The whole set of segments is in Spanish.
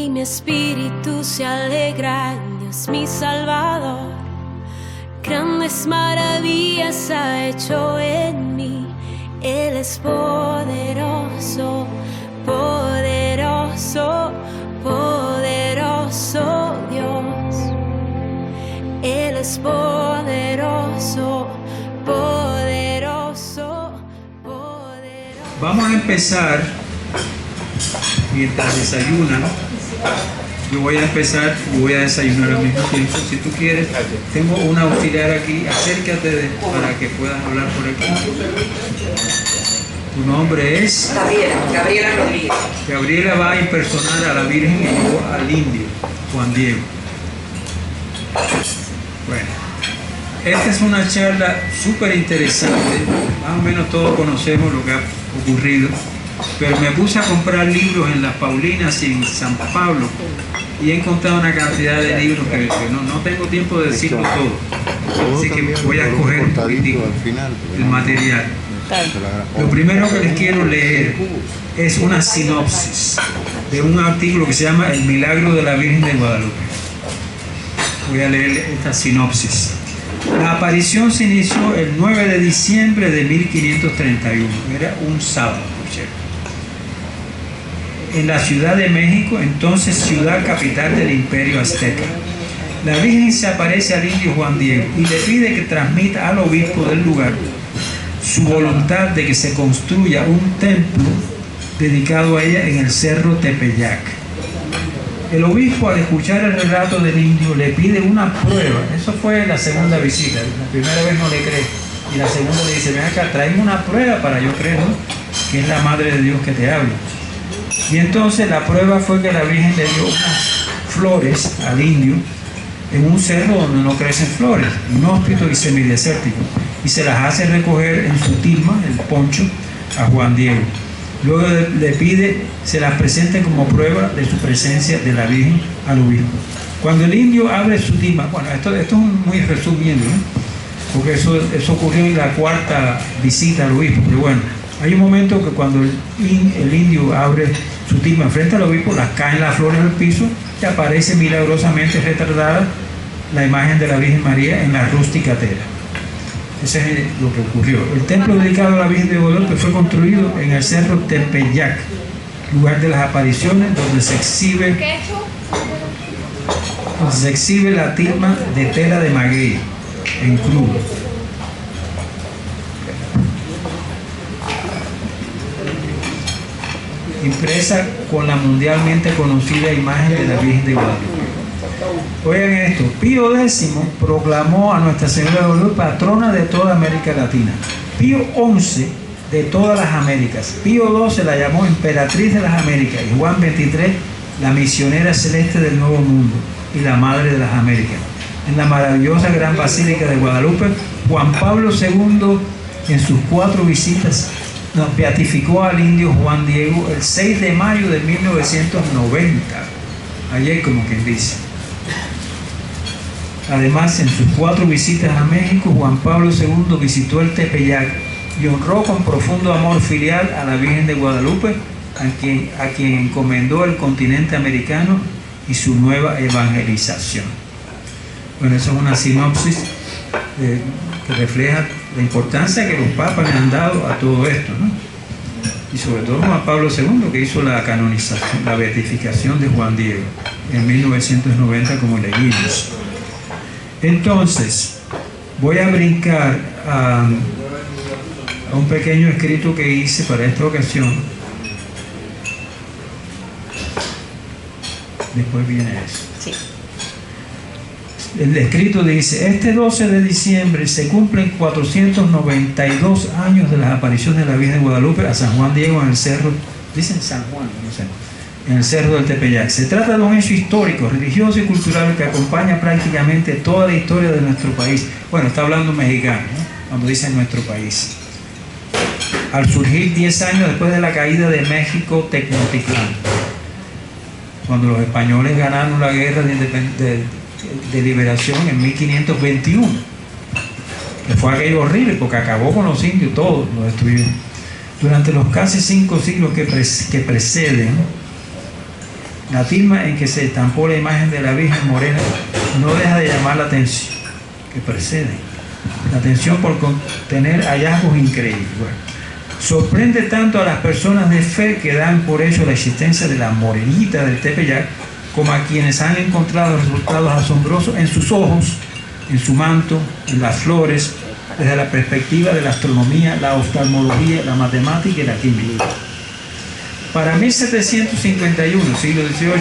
y mi espíritu se alegra en Dios mi Salvador. Grandes maravillas ha hecho en mí. Él es poderoso, poderoso, poderoso Dios. Él es poderoso, poderoso, poderoso. Vamos a empezar mientras desayunan. Yo voy a empezar y voy a desayunar al mismo tiempo. Si tú quieres, tengo un auxiliar aquí, acércate para que puedas hablar por aquí. Tu nombre es Gabriela Rodríguez. Gabriela. Va a impersonar a la Virgen que llevó al indio Juan Diego. Bueno, esta es una charla súper interesante. Más o menos todos conocemos lo que ha ocurrido, pero me puse a comprar libros en Las Paulinas y en San Pablo y he encontrado una cantidad de libros que no tengo tiempo de decirlo todo, así que voy a escoger un poquitico el material. Lo primero que les quiero leer es una sinopsis de un artículo que se llama El milagro de la Virgen de Guadalupe. Voy a leer esta sinopsis. La aparición se inició el 9 de diciembre de 1531, era un sábado, en la Ciudad de México, entonces ciudad capital del Imperio Azteca. La Virgen se aparece al indio Juan Diego y le pide que transmita al obispo del lugar su voluntad de que se construya un templo dedicado a ella en el cerro Tepeyac. El obispo, al escuchar el relato del indio, le pide una prueba. Eso fue la segunda visita. La primera vez no le cree y la segunda le dice: ven acá, tráeme una prueba para yo creer, ¿no?, que es la Madre de Dios que te habla. Y entonces la prueba fue que la Virgen le dio unas flores al indio en un cerro donde no crecen flores, inhóspito y semidesértico, y se las hace recoger en su tilma, el poncho, a Juan Diego. Luego le pide se las presente como prueba de su presencia de la Virgen al obispo. Cuando el indio abre su tilma, bueno, esto es muy resumiendo, ¿no?, porque eso ocurrió en la cuarta visita al obispo, pero bueno, hay un momento que cuando el indio abre su tilma frente al obispo, las caen las flores al piso y aparece milagrosamente retardada la imagen de la Virgen María en la rústica tela. Eso es lo que ocurrió. El templo dedicado a la Virgen de Guadalupe fue construido en el cerro Tepeyac, lugar de las apariciones, donde se exhibe la tilma de tela de maguey en crudo. Impresa con la mundialmente conocida imagen de la Virgen de Guadalupe. Oigan esto: Pío X proclamó a Nuestra Señora de Guadalupe patrona de toda América Latina. Pío XI de todas las Américas. Pío XII la llamó emperatriz de las Américas y Juan XXIII la misionera celeste del Nuevo Mundo y la Madre de las Américas. En la maravillosa Gran Basílica de Guadalupe, Juan Pablo II, en sus 4 visitas, nos beatificó al indio Juan Diego el 6 de mayo de 1990, ayer, como quien dice. Además, en sus 4 visitas a México, Juan Pablo II visitó el Tepeyac y honró con profundo amor filial a la Virgen de Guadalupe, a quien encomendó el continente americano y su nueva evangelización. Bueno, eso es una sinopsis que refleja la importancia que los papas le han dado a todo esto, ¿no? Y sobre todo Juan Pablo II, que hizo la canonización, la beatificación de Juan Diego en 1990, como leímos. Entonces, voy a brincar a un pequeño escrito que hice para esta ocasión. Después viene eso. Sí. El escrito dice: este 12 de diciembre se cumplen 492 años de las apariciones de la Virgen de Guadalupe a San Juan Diego en el cerro, dicen San Juan, no sé, en el cerro del Tepeyac. Se trata de un hecho histórico, religioso y cultural que acompaña prácticamente toda la historia de nuestro país. Bueno, está hablando mexicano, ¿no?, cuando dice nuestro país. Al surgir 10 años después de la caída de México Tenochtitlán, cuando los españoles ganaron la guerra de liberación en 1521, que fue aquello horrible porque acabó con los indios, todos los destruyeron. Durante los casi 5 siglos que preceden, La tilma en que se estampó la imagen de la Virgen Morena no deja de llamar la atención, que precede, la atención por contener hallazgos increíbles. Bueno, sorprende tanto a las personas de fe que dan por hecho la existencia de la morenita del Tepeyac, como a quienes han encontrado resultados asombrosos en sus ojos, en su manto, en las flores, desde la perspectiva de la astronomía, la oftalmología, la matemática y la química. Para 1751, siglo XVIII,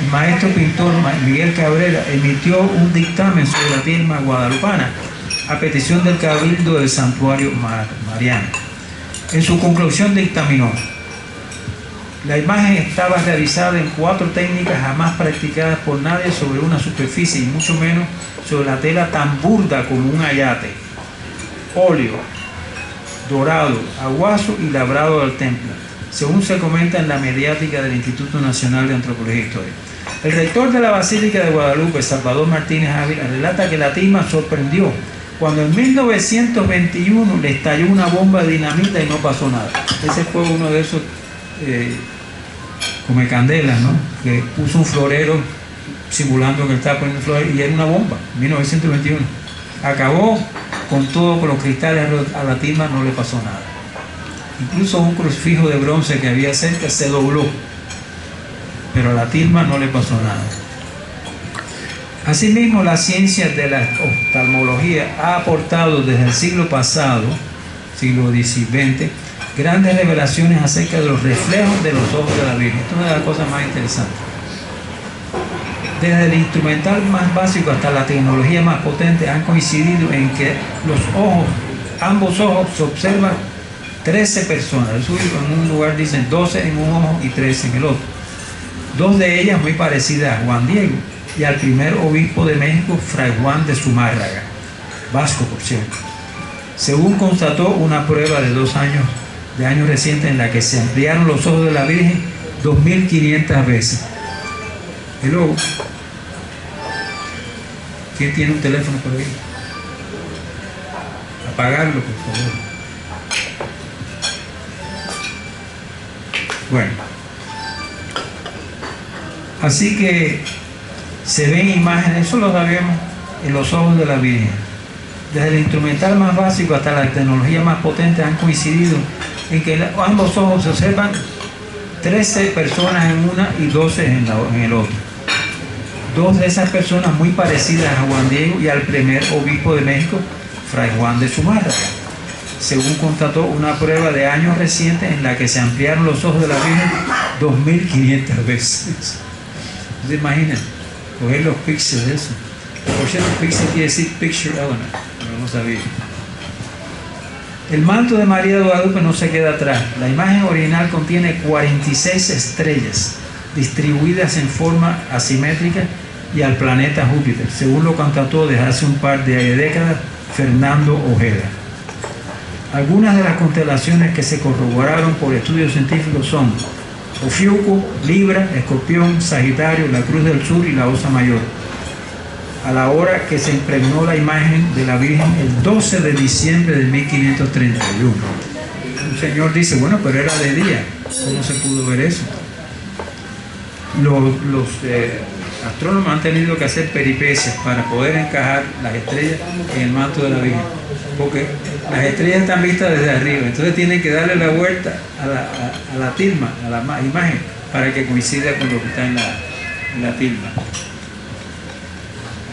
el maestro pintor Miguel Cabrera emitió un dictamen sobre la tilma guadalupana a petición del Cabildo del Santuario Mariano. En su conclusión dictaminó: la imagen estaba realizada en 4 técnicas jamás practicadas por nadie sobre una superficie y mucho menos sobre la tela tan burda como un ayate, óleo, dorado, aguazo y labrado al templo, según se comenta en la mediática del Instituto Nacional de Antropología e Historia. El rector de la Basílica de Guadalupe, Salvador Martínez Ávila, relata que la tilma sorprendió cuando en 1921 le estalló una bomba de dinamita y no pasó nada. Ese fue uno de esos come candelas, ¿no?, que puso un florero simulando que estaba poniendo flores y era una bomba. 1921 acabó con todo, con los cristales. A la tilma no le pasó nada. Incluso un crucifijo de bronce que había cerca se dobló, pero a la tilma no le pasó nada. Asimismo, la ciencia de la oftalmología ha aportado desde el siglo pasado, siglo XX, grandes revelaciones acerca de los reflejos de los ojos de la Virgen. Esto es una de las cosas más interesantes. Desde el instrumental más básico hasta la tecnología más potente han coincidido en que los ojos, ambos ojos, se observan 13 personas. En un lugar dicen 12 en un ojo y 13 en el otro. 2 de ellas muy parecidas a Juan Diego y al primer obispo de México, Fray Juan de Zumárraga, vasco por cierto, según constató una prueba de 2 años, de años recientes, en la que se ampliaron los ojos de la Virgen 2500 veces. Hello. ¿Quién tiene un teléfono por ahí? Apagarlo, por favor. Bueno, así que se ven imágenes, eso lo sabemos, en los ojos de la Virgen. Desde el instrumental más básico hasta la tecnología más potente han coincidido en que ambos ojos se observan 13 personas en una y 12 en el otro. 2 de esas personas muy parecidas a Juan Diego y al primer obispo de México, Fray Juan de Zumárraga, según constató una prueba de años recientes en la que se ampliaron los ojos de la Virgen 2500 veces. ¿Se imaginan? Coger los píxeles de eso. Por cierto, píxel quiere decir picture element, no lo sabía. El manto de María de Guadalupe no se queda atrás. La imagen original contiene 46 estrellas distribuidas en forma asimétrica y al planeta Júpiter, según lo constató desde hace un par de décadas Fernando Ojeda. Algunas de las constelaciones que se corroboraron por estudios científicos son Ofiuco, Libra, Escorpión, Sagitario, la Cruz del Sur y la Osa Mayor. A la hora que se impregnó la imagen de la Virgen el 12 de diciembre de 1531. Un señor dice, bueno, pero era de día, ¿cómo se pudo ver eso? Los astrónomos han tenido que hacer peripecias para poder encajar las estrellas en el manto de la Virgen, porque las estrellas están vistas desde arriba, entonces tienen que darle la vuelta a la tilma, a la imagen, para que coincida con lo que está en la tilma.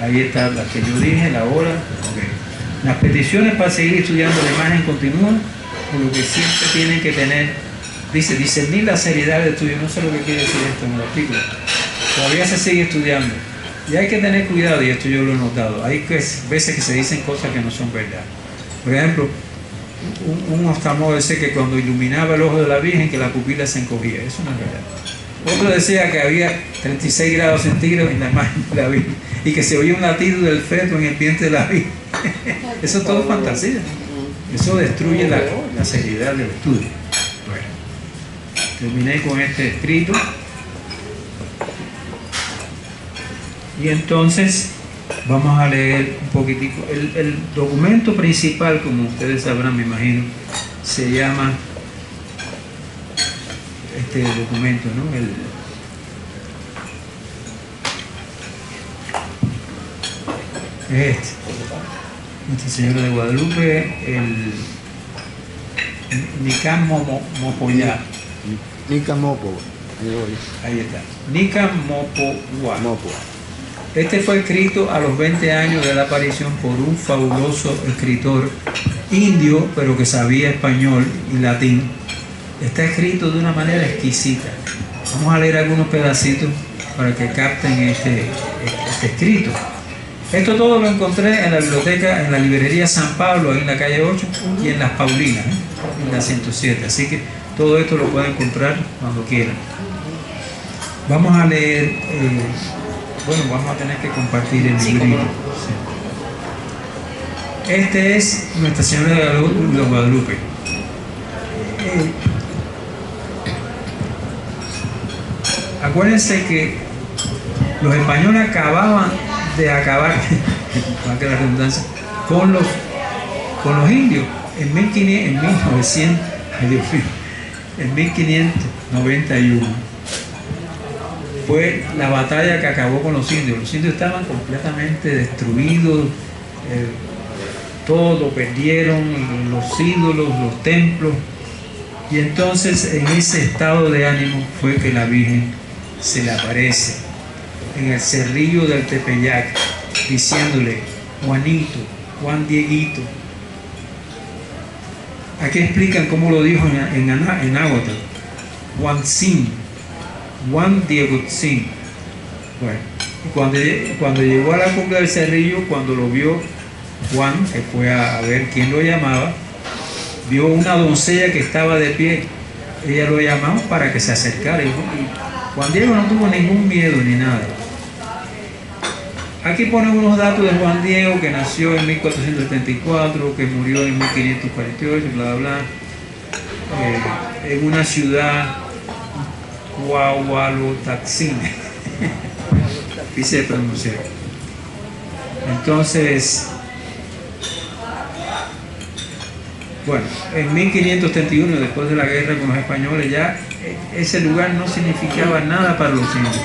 Ahí está la que yo dije, la hora. Okay. Las peticiones para seguir estudiando la imagen continúan, por lo que siempre tienen que tener, dice, discernir la seriedad del estudio. No sé lo que quiere decir esto en el artículo. Todavía se sigue estudiando. Y hay que tener cuidado, y esto yo lo he notado. Hay veces que se dicen cosas que no son verdad. Por ejemplo, un oftalmólogo dice que cuando iluminaba el ojo de la Virgen, que la pupila se encogía. Eso no es verdad. Otro decía que había 36 grados centígrados en la imagen de la Virgen y que se oía un latido del feto en el vientre de la Virgen. Eso es todo fantasía. Eso destruye la seriedad del estudio. Bueno, terminé con este escrito. Y entonces vamos a leer un poquitico. El documento principal, como ustedes sabrán, me imagino, se llama este documento, ¿no? es este. Nuestra Señora de Guadalupe, el Nicam Mopoyá. Nicam Mopo. Ahí está. Nicam Mopoyá. Este fue escrito a los 20 años de la aparición por un fabuloso escritor indio, pero que sabía español y latín. Está escrito de una manera exquisita. Vamos a leer algunos pedacitos para que capten este escrito. Esto todo lo encontré en la biblioteca, en la librería San Pablo, ahí en la calle 8, y en Las Paulinas, en la 107. Así que todo esto lo pueden comprar cuando quieran. Vamos a leer, bueno, vamos a tener que compartir el librito. Sí. Este es Nuestra Señora de Guadalupe. Acuérdense que los españoles acababan de acabar, para que la redundancia, con los indios en 1591. Fue la batalla que acabó con los indios. Los indios estaban completamente destruidos, todo lo perdieron, los ídolos, los templos, y entonces en ese estado de ánimo fue que la Virgen se le aparece en el cerrillo del Tepeyac, diciéndole: Juanito, Juan Dieguito. Aquí explican cómo lo dijo en náhuatl: Juan Sin, Juan Diego Sin. Bueno, cuando llegó a la cumbre del cerrillo, cuando lo vio Juan, que fue a ver quién lo llamaba, vio una doncella que estaba de pie. Ella lo llamó para que se acercara, y Juan Diego no tuvo ningún miedo ni nada. Aquí ponen unos datos de Juan Diego, que nació en 1474, que murió en 1548, bla, bla, en una ciudad, Huahualotaxin, difícil de pronunciar. Entonces, bueno, en 1531, después de la guerra con los españoles, ya ese lugar no significaba nada para los indios.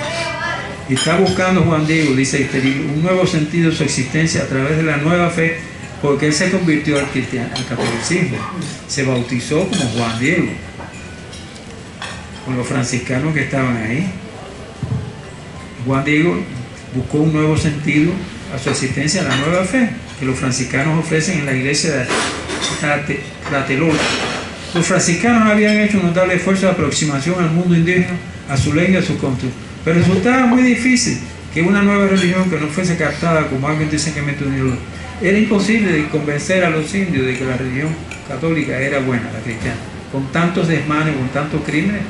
Y está buscando Juan Diego, dice Histerio, un nuevo sentido de su existencia a través de la nueva fe, porque él se convirtió al catolicismo. Se bautizó como Juan Diego, con los franciscanos que estaban ahí. Juan Diego buscó un nuevo sentido a su existencia, la nueva fe que los franciscanos ofrecen en la iglesia de Tlatelolco. Los franciscanos habían hecho un notable esfuerzo de aproximación al mundo indígena, a su lengua y a su costumbre, pero resultaba muy difícil que una nueva religión que no fuese captada como algo intrínsecamente unido. Era imposible de convencer a los indios de que la religión católica era buena, la cristiana, con tantos desmanes, con tantos crímenes,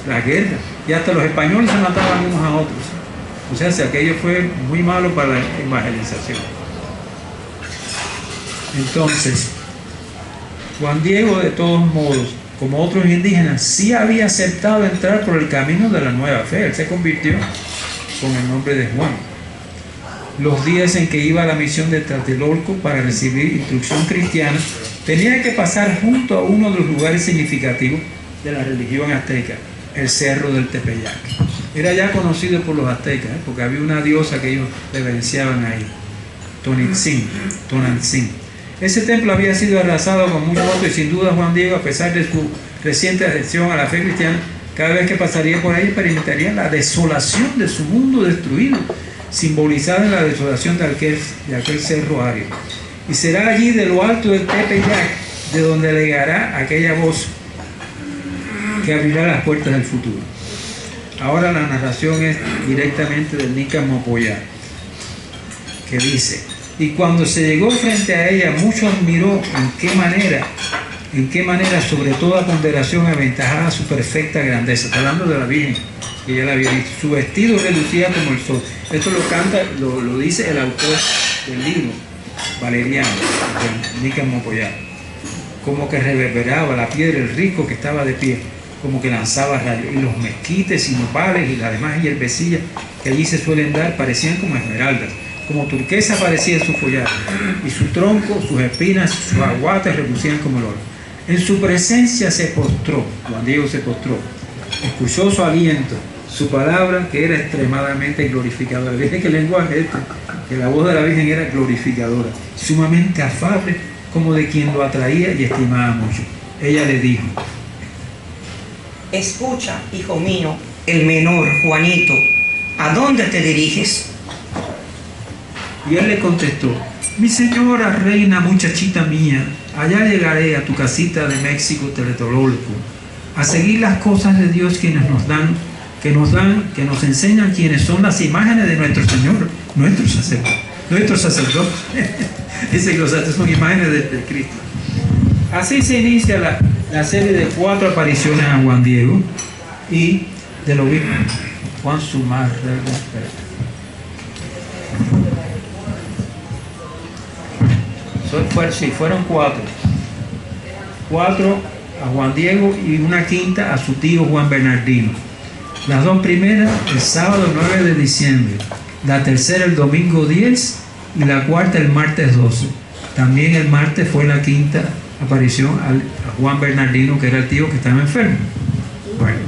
la guerra, y hasta los españoles se mataban unos a otros. O sea, si aquello fue muy malo para la evangelización. Entonces, Juan Diego, de todos modos, como otros indígenas, sí había aceptado entrar por el camino de la nueva fe. Él se convirtió con el nombre de Juan. Los días en que iba a la misión de Tlatelolco para recibir instrucción cristiana, tenía que pasar junto a uno de los lugares significativos de la religión azteca, el Cerro del Tepeyac. Era ya conocido por los aztecas, porque había una diosa que ellos reverenciaban ahí, Tonantzin. Ese templo había sido arrasado con mucho voto, y sin duda Juan Diego, a pesar de su reciente adhesión a la fe cristiana, cada vez que pasaría por ahí experimentaría la desolación de su mundo destruido, simbolizada en la desolación de aquel cerro árido. Y será allí, de lo alto del Tepeyac, de donde llegará aquella voz que abrirá las puertas del futuro. Ahora la narración es directamente del Nicam Mopoyá, que dice: y cuando se llegó frente a ella, mucho admiró en qué manera sobre toda ponderación aventajaba su perfecta grandeza. Está hablando de la Virgen, que ya la había visto. Su vestido relucía como el sol. Esto lo dice el autor del libro, Valeriano, del Nicam Mopoyá. Como que reverberaba la piedra, el risco que estaba de pie, como que lanzaba rayos. Y los mezquites y nopales y las demás hierbecillas que allí se suelen dar parecían como esmeraldas. Como turquesa parecía su follaje, y su tronco, sus espinas, sus aguates relucían como el oro. En su presencia se postró, Juan Diego se postró, escuchó su aliento, su palabra, que era extremadamente glorificadora. Fíjense que el lenguaje que la voz de la Virgen era glorificadora, sumamente afable, como de quien lo atraía y estimaba mucho. Ella le dijo: escucha, hijo mío, el menor, Juanito, ¿a dónde te diriges? Y él le contestó: mi señora, reina, muchachita mía, allá llegaré a tu casita de México, Tlatelolco, a seguir las cosas de Dios que nos enseñan quienes son las imágenes de nuestro Señor, nuestros sacerdotes. Dice que los sacerdotes son imágenes de Cristo. Así se inicia la serie de 4 apariciones a Juan Diego y del obispo Juan Sumar. Fueron 4. 4 a Juan Diego y una quinta a su tío Juan Bernardino. Las 2 primeras el sábado 9 de diciembre, la tercera el domingo 10 y la cuarta el martes 12. También el martes fue la quinta aparición a Juan Bernardino, que era el tío que estaba enfermo. Bueno,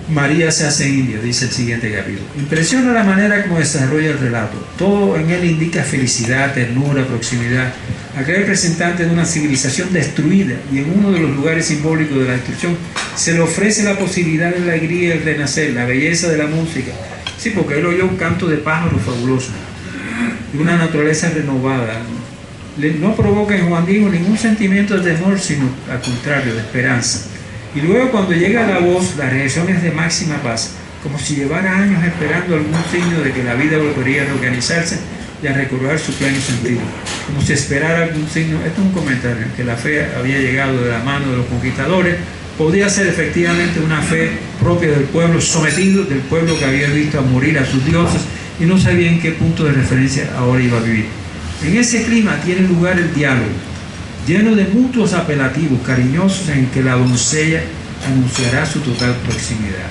María se hace india, dice el siguiente capítulo. Impresiona la manera como desarrolla el relato. Todo en él indica felicidad, ternura, proximidad. Aquel representante de una civilización destruida, y en uno de los lugares simbólicos de la destrucción se le ofrece la posibilidad de la alegría y el renacer, la belleza de la música. Sí, porque él oyó un canto de pájaro fabuloso, de una naturaleza renovada. No provoca en Juan Diego ningún sentimiento de temor, sino al contrario, de esperanza. Y luego, cuando llega la voz, la reacción es de máxima paz, como si llevara años esperando algún signo de que la vida volvería a reorganizarse y a recobrar su pleno sentido. Como si esperara algún signo. Esto es un comentario, que la fe había llegado de la mano de los conquistadores. Podía ser efectivamente una fe propia del pueblo sometido, del pueblo que había visto a morir a sus dioses y no sabía en qué punto de referencia ahora iba a vivir. En ese clima tiene lugar el diálogo, lleno de mutuos apelativos cariñosos en que la doncella anunciará su total proximidad.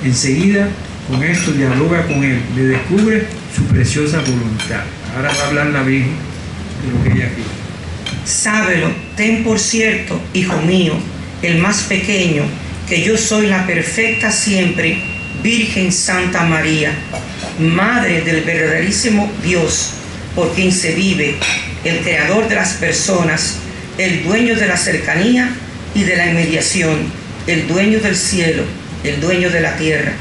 Enseguida, con esto dialoga con él, le descubre su preciosa voluntad. Ahora va a hablar la Virgen de lo que ella quiere. Sábelo, ten por cierto, hijo mío, el más pequeño, que yo soy la perfecta siempre, Virgen Santa María, Madre del verdaderísimo Dios, por quien se vive, el creador de las personas, el dueño de la cercanía y de la inmediación, el dueño del cielo, el dueño de la tierra.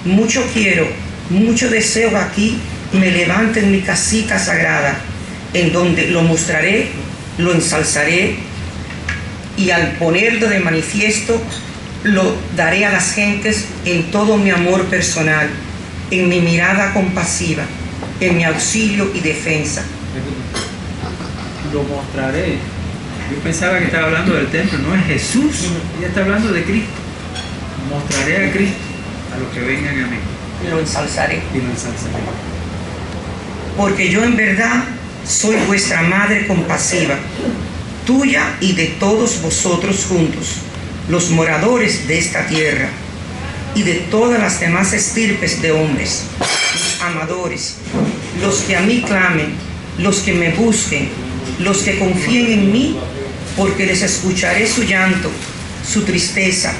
Mucho quiero, mucho deseo aquí me levante en mi casita sagrada, en donde lo mostraré, lo ensalzaré, y al ponerlo de manifiesto, lo daré a las gentes en todo mi amor personal, en mi mirada compasiva, en mi auxilio y defensa. Lo mostraré. Yo pensaba que estaba hablando del templo, no es Jesús, ella está hablando de Cristo. Mostraré a Cristo a los que vengan a mí. Y lo ensalzaré. Y lo ensalzaré. Porque yo en verdad soy vuestra madre compasiva, tuya y de todos vosotros juntos, los moradores de esta tierra, y de todas las demás estirpes de hombres, los amadores, los que a mí clamen, los que me busquen, los que confíen en mí, porque les escucharé su llanto, su tristeza,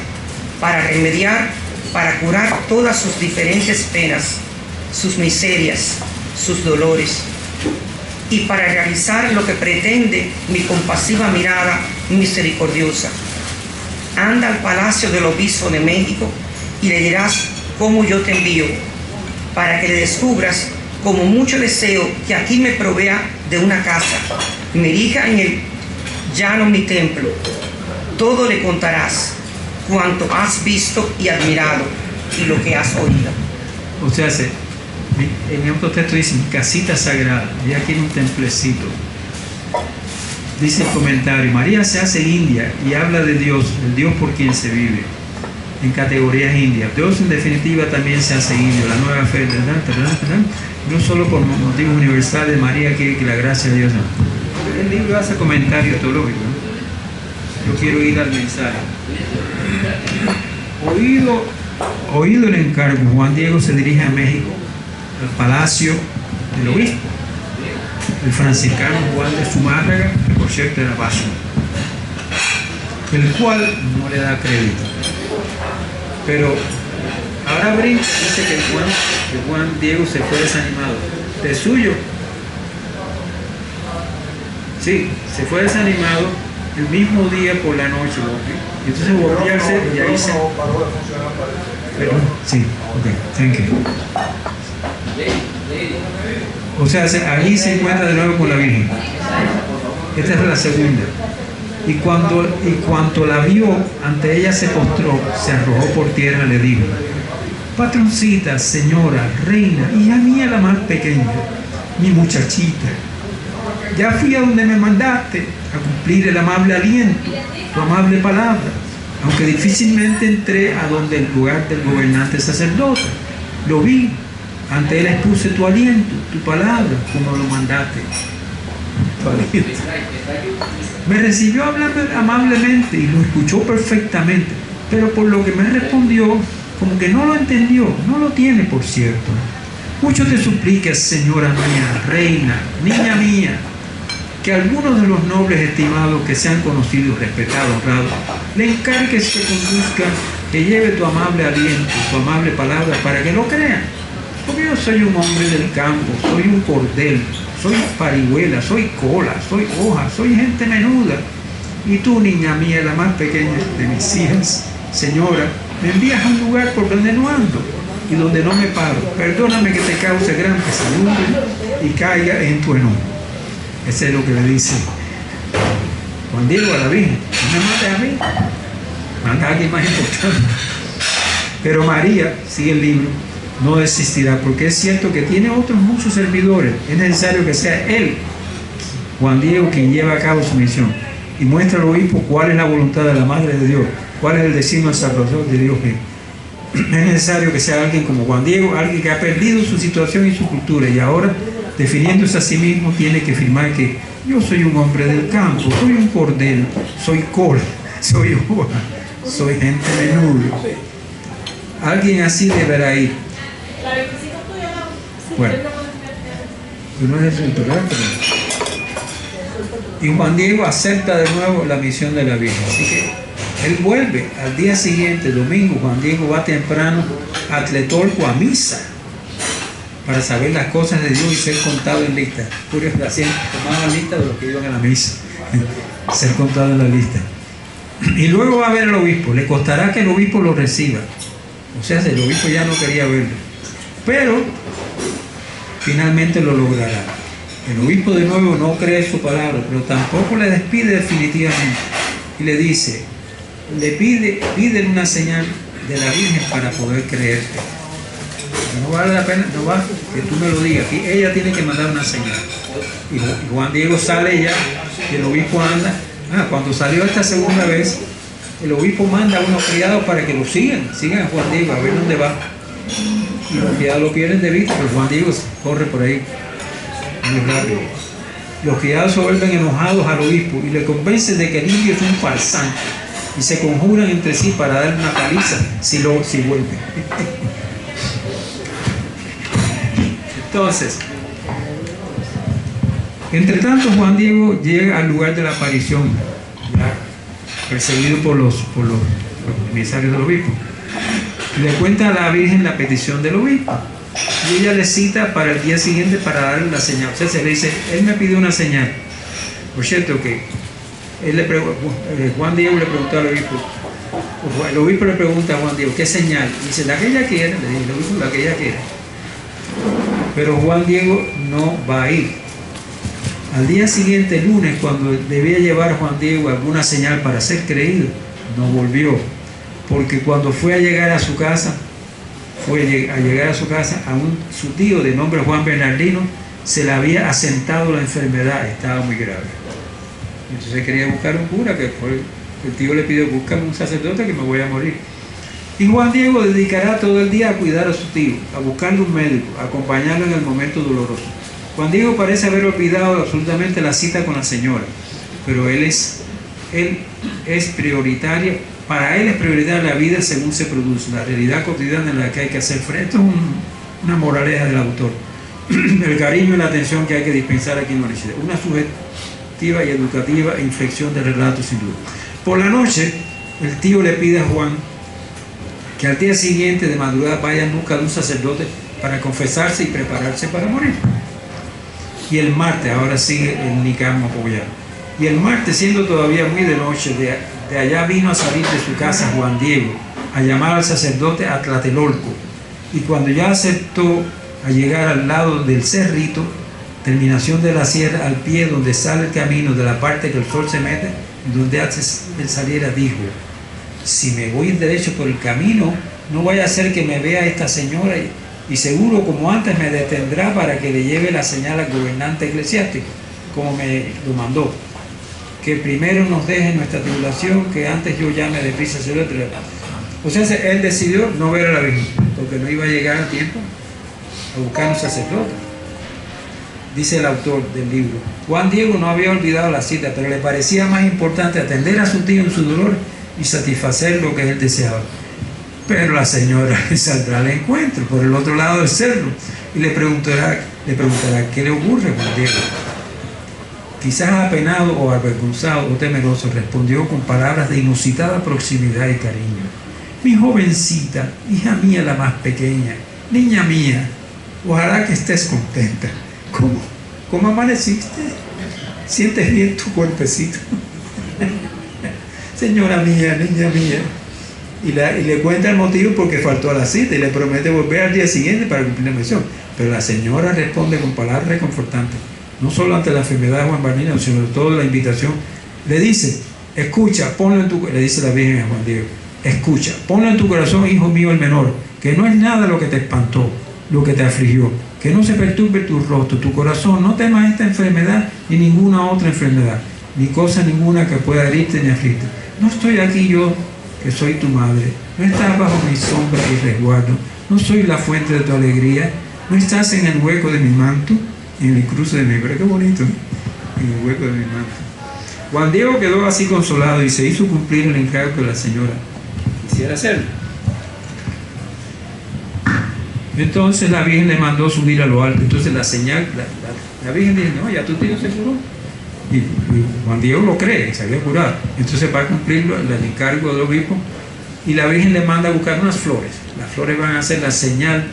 para remediar, para curar todas sus diferentes penas, sus miserias, sus dolores, y para realizar lo que pretende mi compasiva mirada misericordiosa. Anda al palacio del obispo de México y le dirás cómo yo te envío, para que le descubras como mucho deseo que aquí me provea de una casa, me erija en el llano mi templo. Todo le contarás, cuanto has visto y admirado, y lo que has oído. O sea, en otro texto dice casita sagrada, y aquí en un templecito. Dice el comentario: María se hace india y habla de Dios, el Dios por quien se vive, en categorías indias. Dios en definitiva también se hace indio, la nueva fe, no solo por motivos universales. María quiere que la gracia de Dios. El libro hace comentario teológico, ¿no? Yo quiero ir al mensaje. Oído el encargo, Juan Diego se dirige a México, al palacio del obispo, el franciscano Juan de Zumárraga, que por cierto era vaso, el cual no le da crédito. Pero Ahora brinca, dice que Juan Diego se fue desanimado. De suyo, sí, se fue desanimado el mismo día por la noche. Y entonces volvió a hacer y ahí se... Pero, sí, ok, thank you. O sea, allí se encuentra de nuevo con la Virgen. Esta es la segunda. Y cuando la vio, ante ella se postró, se arrojó por tierra, le dijo: patroncita, señora, reina, hija mía la más pequeña, mi muchachita, ya fui a donde me mandaste a cumplir el amable aliento, tu amable palabra, aunque difícilmente entré a donde el lugar del gobernante sacerdote. Lo vi, ante él expuse tu aliento, tu palabra, como lo mandaste. Tu aliento. Me recibió amablemente y lo escuchó perfectamente, pero por lo que me respondió, como que no lo entendió, no lo tiene por cierto. Mucho te suplica, señora mía, reina, niña mía, que algunos de los nobles estimados que se han conocido, respetado, honrado, le encargues que conduzca, que lleve tu amable aliento, tu amable palabra, para que lo crean. Porque yo soy un hombre del campo, soy un cordel, soy parihuela, soy cola, soy hoja, soy gente menuda. Y tú, niña mía, la más pequeña de mis hijas, señora, me envías a un lugar por donde no ando y donde no me paro. Perdóname que te cause gran pesadumbre y caiga en tu enojo. Ese es lo que le dice Juan Diego a la Virgen: no me mates a mí, manda a alguien más importante. Pero María, sigue el libro, no desistirá, porque es cierto que tiene otros muchos servidores. Es necesario que sea él, Juan Diego, quien lleva a cabo su misión y muestra al obispo cuál es la voluntad de la Madre de Dios, cuál es el destino del sacerdote de Dios mismo. Es necesario que sea alguien como Juan Diego, alguien que ha perdido su situación y su cultura, y ahora, definiéndose a sí mismo, tiene que afirmar que yo soy un hombre del campo, soy un cordel, soy cola, soy hoja, soy gente menuda. Alguien así deberá ir. Bueno, no es eso intolerante. Y Juan Diego acepta de nuevo la misión de la Virgen. Así que él vuelve al día siguiente, domingo. Juan Diego va temprano a Tletorco a misa para saber las cosas de Dios y ser contado en lista. Curioso, tomaban lista de los que iban a la misa, ser contado en la lista. Y luego va a ver al obispo. Le costará que el obispo lo reciba. O sea, el obispo ya no quería verlo, pero finalmente lo logrará. El obispo de nuevo no cree su palabra, pero tampoco le despide definitivamente. Y le dice, pídele una señal de la Virgen para poder creerte. No vale la pena, no va que tú me lo digas, ella tiene que mandar una señal. Y Juan Diego sale ya, y el obispo anda. Cuando salió esta segunda vez, el obispo manda a unos criados para que lo sigan a Juan Diego a ver dónde va. Y los criados lo pierden de vista, pero Juan Diego corre por ahí muy rápido. Los criados se vuelven enojados al obispo y le convencen de que el indio es un farsante y se conjuran entre sí para darle una paliza si vuelve. Entonces, entre tanto, Juan Diego llega al lugar de la aparición, ya perseguido por los emisarios del obispo. Le cuenta a la Virgen la petición del obispo y ella le cita para el día siguiente para darle la señal. O sea, se le dice, él me pidió una señal. Por cierto que Juan Diego le preguntó al obispo, el obispo le pregunta a Juan Diego, ¿qué señal? Y dice, la que ella quiera. Le dice el obispo, la que ella quiera. Pero Juan Diego no va a ir. Al día siguiente, lunes, cuando debía llevar Juan Diego alguna señal para ser creído, no volvió, porque cuando fue a llegar a su casa, su tío de nombre Juan Bernardino, se le había asentado la enfermedad, estaba muy grave. Entonces quería buscar un cura, que el tío le pidió, búscame un sacerdote que me voy a morir. Y Juan Diego dedicará todo el día a cuidar a su tío, a buscarle un médico, a acompañarlo en el momento doloroso. Juan Diego parece haber olvidado absolutamente la cita con la señora, pero él es prioritario, para él es prioritaria la vida según se produce, la realidad cotidiana en la que hay que hacer frente. Esto es una moraleja del autor, el cariño y la atención que hay que dispensar aquí en la universidad, una sugestiva y educativa inflexión de relatos sin duda. Por la noche, el tío le pide a Juan que al día siguiente de madrugada vaya en busca de un sacerdote para confesarse y prepararse para morir. Y el martes, ahora sigue el Nicamo apoyado. Y el martes, siendo todavía muy de noche, de allá vino a salir de su casa Juan Diego, a llamar al sacerdote a Tlatelolco. Y cuando ya aceptó a llegar al lado del cerrito, terminación de la sierra, al pie donde sale el camino de la parte que el sol se mete, donde antes él saliera, dijo: si me voy derecho por el camino, no vaya a ser que me vea esta señora y seguro como antes me detendrá para que le lleve la señal al gobernante eclesiástico, como me lo mandó. Que primero nos deje nuestra tribulación, que antes yo llame deprisa al sacerdote. O sea, él decidió no ver a la Virgen, porque no iba a llegar a tiempo a buscar un sacerdote. Dice el autor del libro: Juan Diego no había olvidado la cita, pero le parecía más importante atender a su tío en su dolor y satisfacer lo que él deseaba. Pero la señora le saldrá al encuentro por el otro lado del cerro y le preguntará qué le ocurre, Juan Diego. Quizás apenado o avergonzado o temeroso, respondió con palabras de inusitada proximidad y cariño: mi jovencita, hija mía la más pequeña, niña mía, ojalá que estés contenta. ¿Cómo amaneciste? ¿Sientes bien tu cuerpecito? Señora mía, niña mía. Y le cuenta el motivo porque faltó a la cita y le promete volver al día siguiente para cumplir la misión. Pero la señora responde con palabras reconfortantes, no solo ante la enfermedad de Juan Bernino, sino sobre todo la invitación. Le dice: escucha, ponlo en tu... Le dice la Virgen a Juan Diego: escucha, ponlo en tu corazón, hijo mío el menor, que no es nada lo que te espantó, lo que te afligió, que no se perturbe tu rostro, tu corazón, no temas esta enfermedad ni ninguna otra enfermedad, ni cosa ninguna que pueda herirte ni afligirte. No estoy aquí yo, que soy tu madre, no estás bajo mi sombra y resguardo, no soy la fuente de tu alegría, no estás en el hueco de mi manto, en el cruce de mi brazo. Qué bonito, ¿eh? En el hueco de mi manto. Juan Diego quedó así consolado y se hizo cumplir el encargo que la señora quisiera hacerlo. Entonces la Virgen le mandó subir a lo alto. Entonces la Virgen dice: no, ya tu tío se curó. Y Juan Diego lo cree, se había curado. Entonces va a cumplir el encargo del obispo y la Virgen le manda a buscar unas flores. Las flores van a ser la señal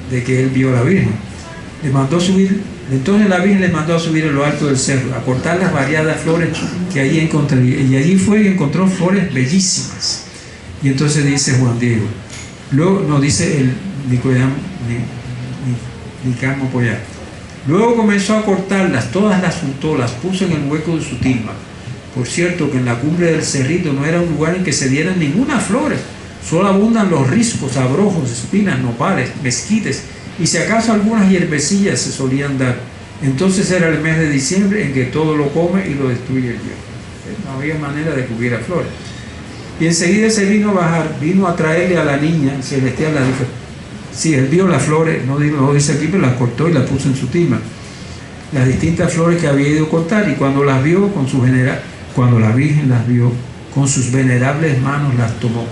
de que él vio a la Virgen. Le mandó subir. Entonces la Virgen le mandó a subir a lo alto del cerro, a cortar las variadas flores que allí encontraría. Y allí fue y encontró flores bellísimas. Y entonces dice Juan Diego, luego nos dice el Nicamo apoyado. Luego comenzó a cortarlas, todas las juntó, las puso en el hueco de su tilma. Por cierto que en la cumbre del cerrito no era un lugar en que se dieran ninguna flores, solo abundan los riscos, abrojos, espinas, nopales, mezquites, y si acaso algunas hierbecillas se solían dar. Entonces era el mes de diciembre en que todo lo come y lo destruye el hielo. No había manera de que hubiera flores. Y enseguida se vino a bajar, vino a traerle a la niña celestial la dijo. Sí, él vio las flores, no dice aquí, pero las cortó y las puso en su tilma. Las distintas flores que había ido a cortar, y cuando las vio cuando la Virgen las vio, con sus venerables manos las tomó.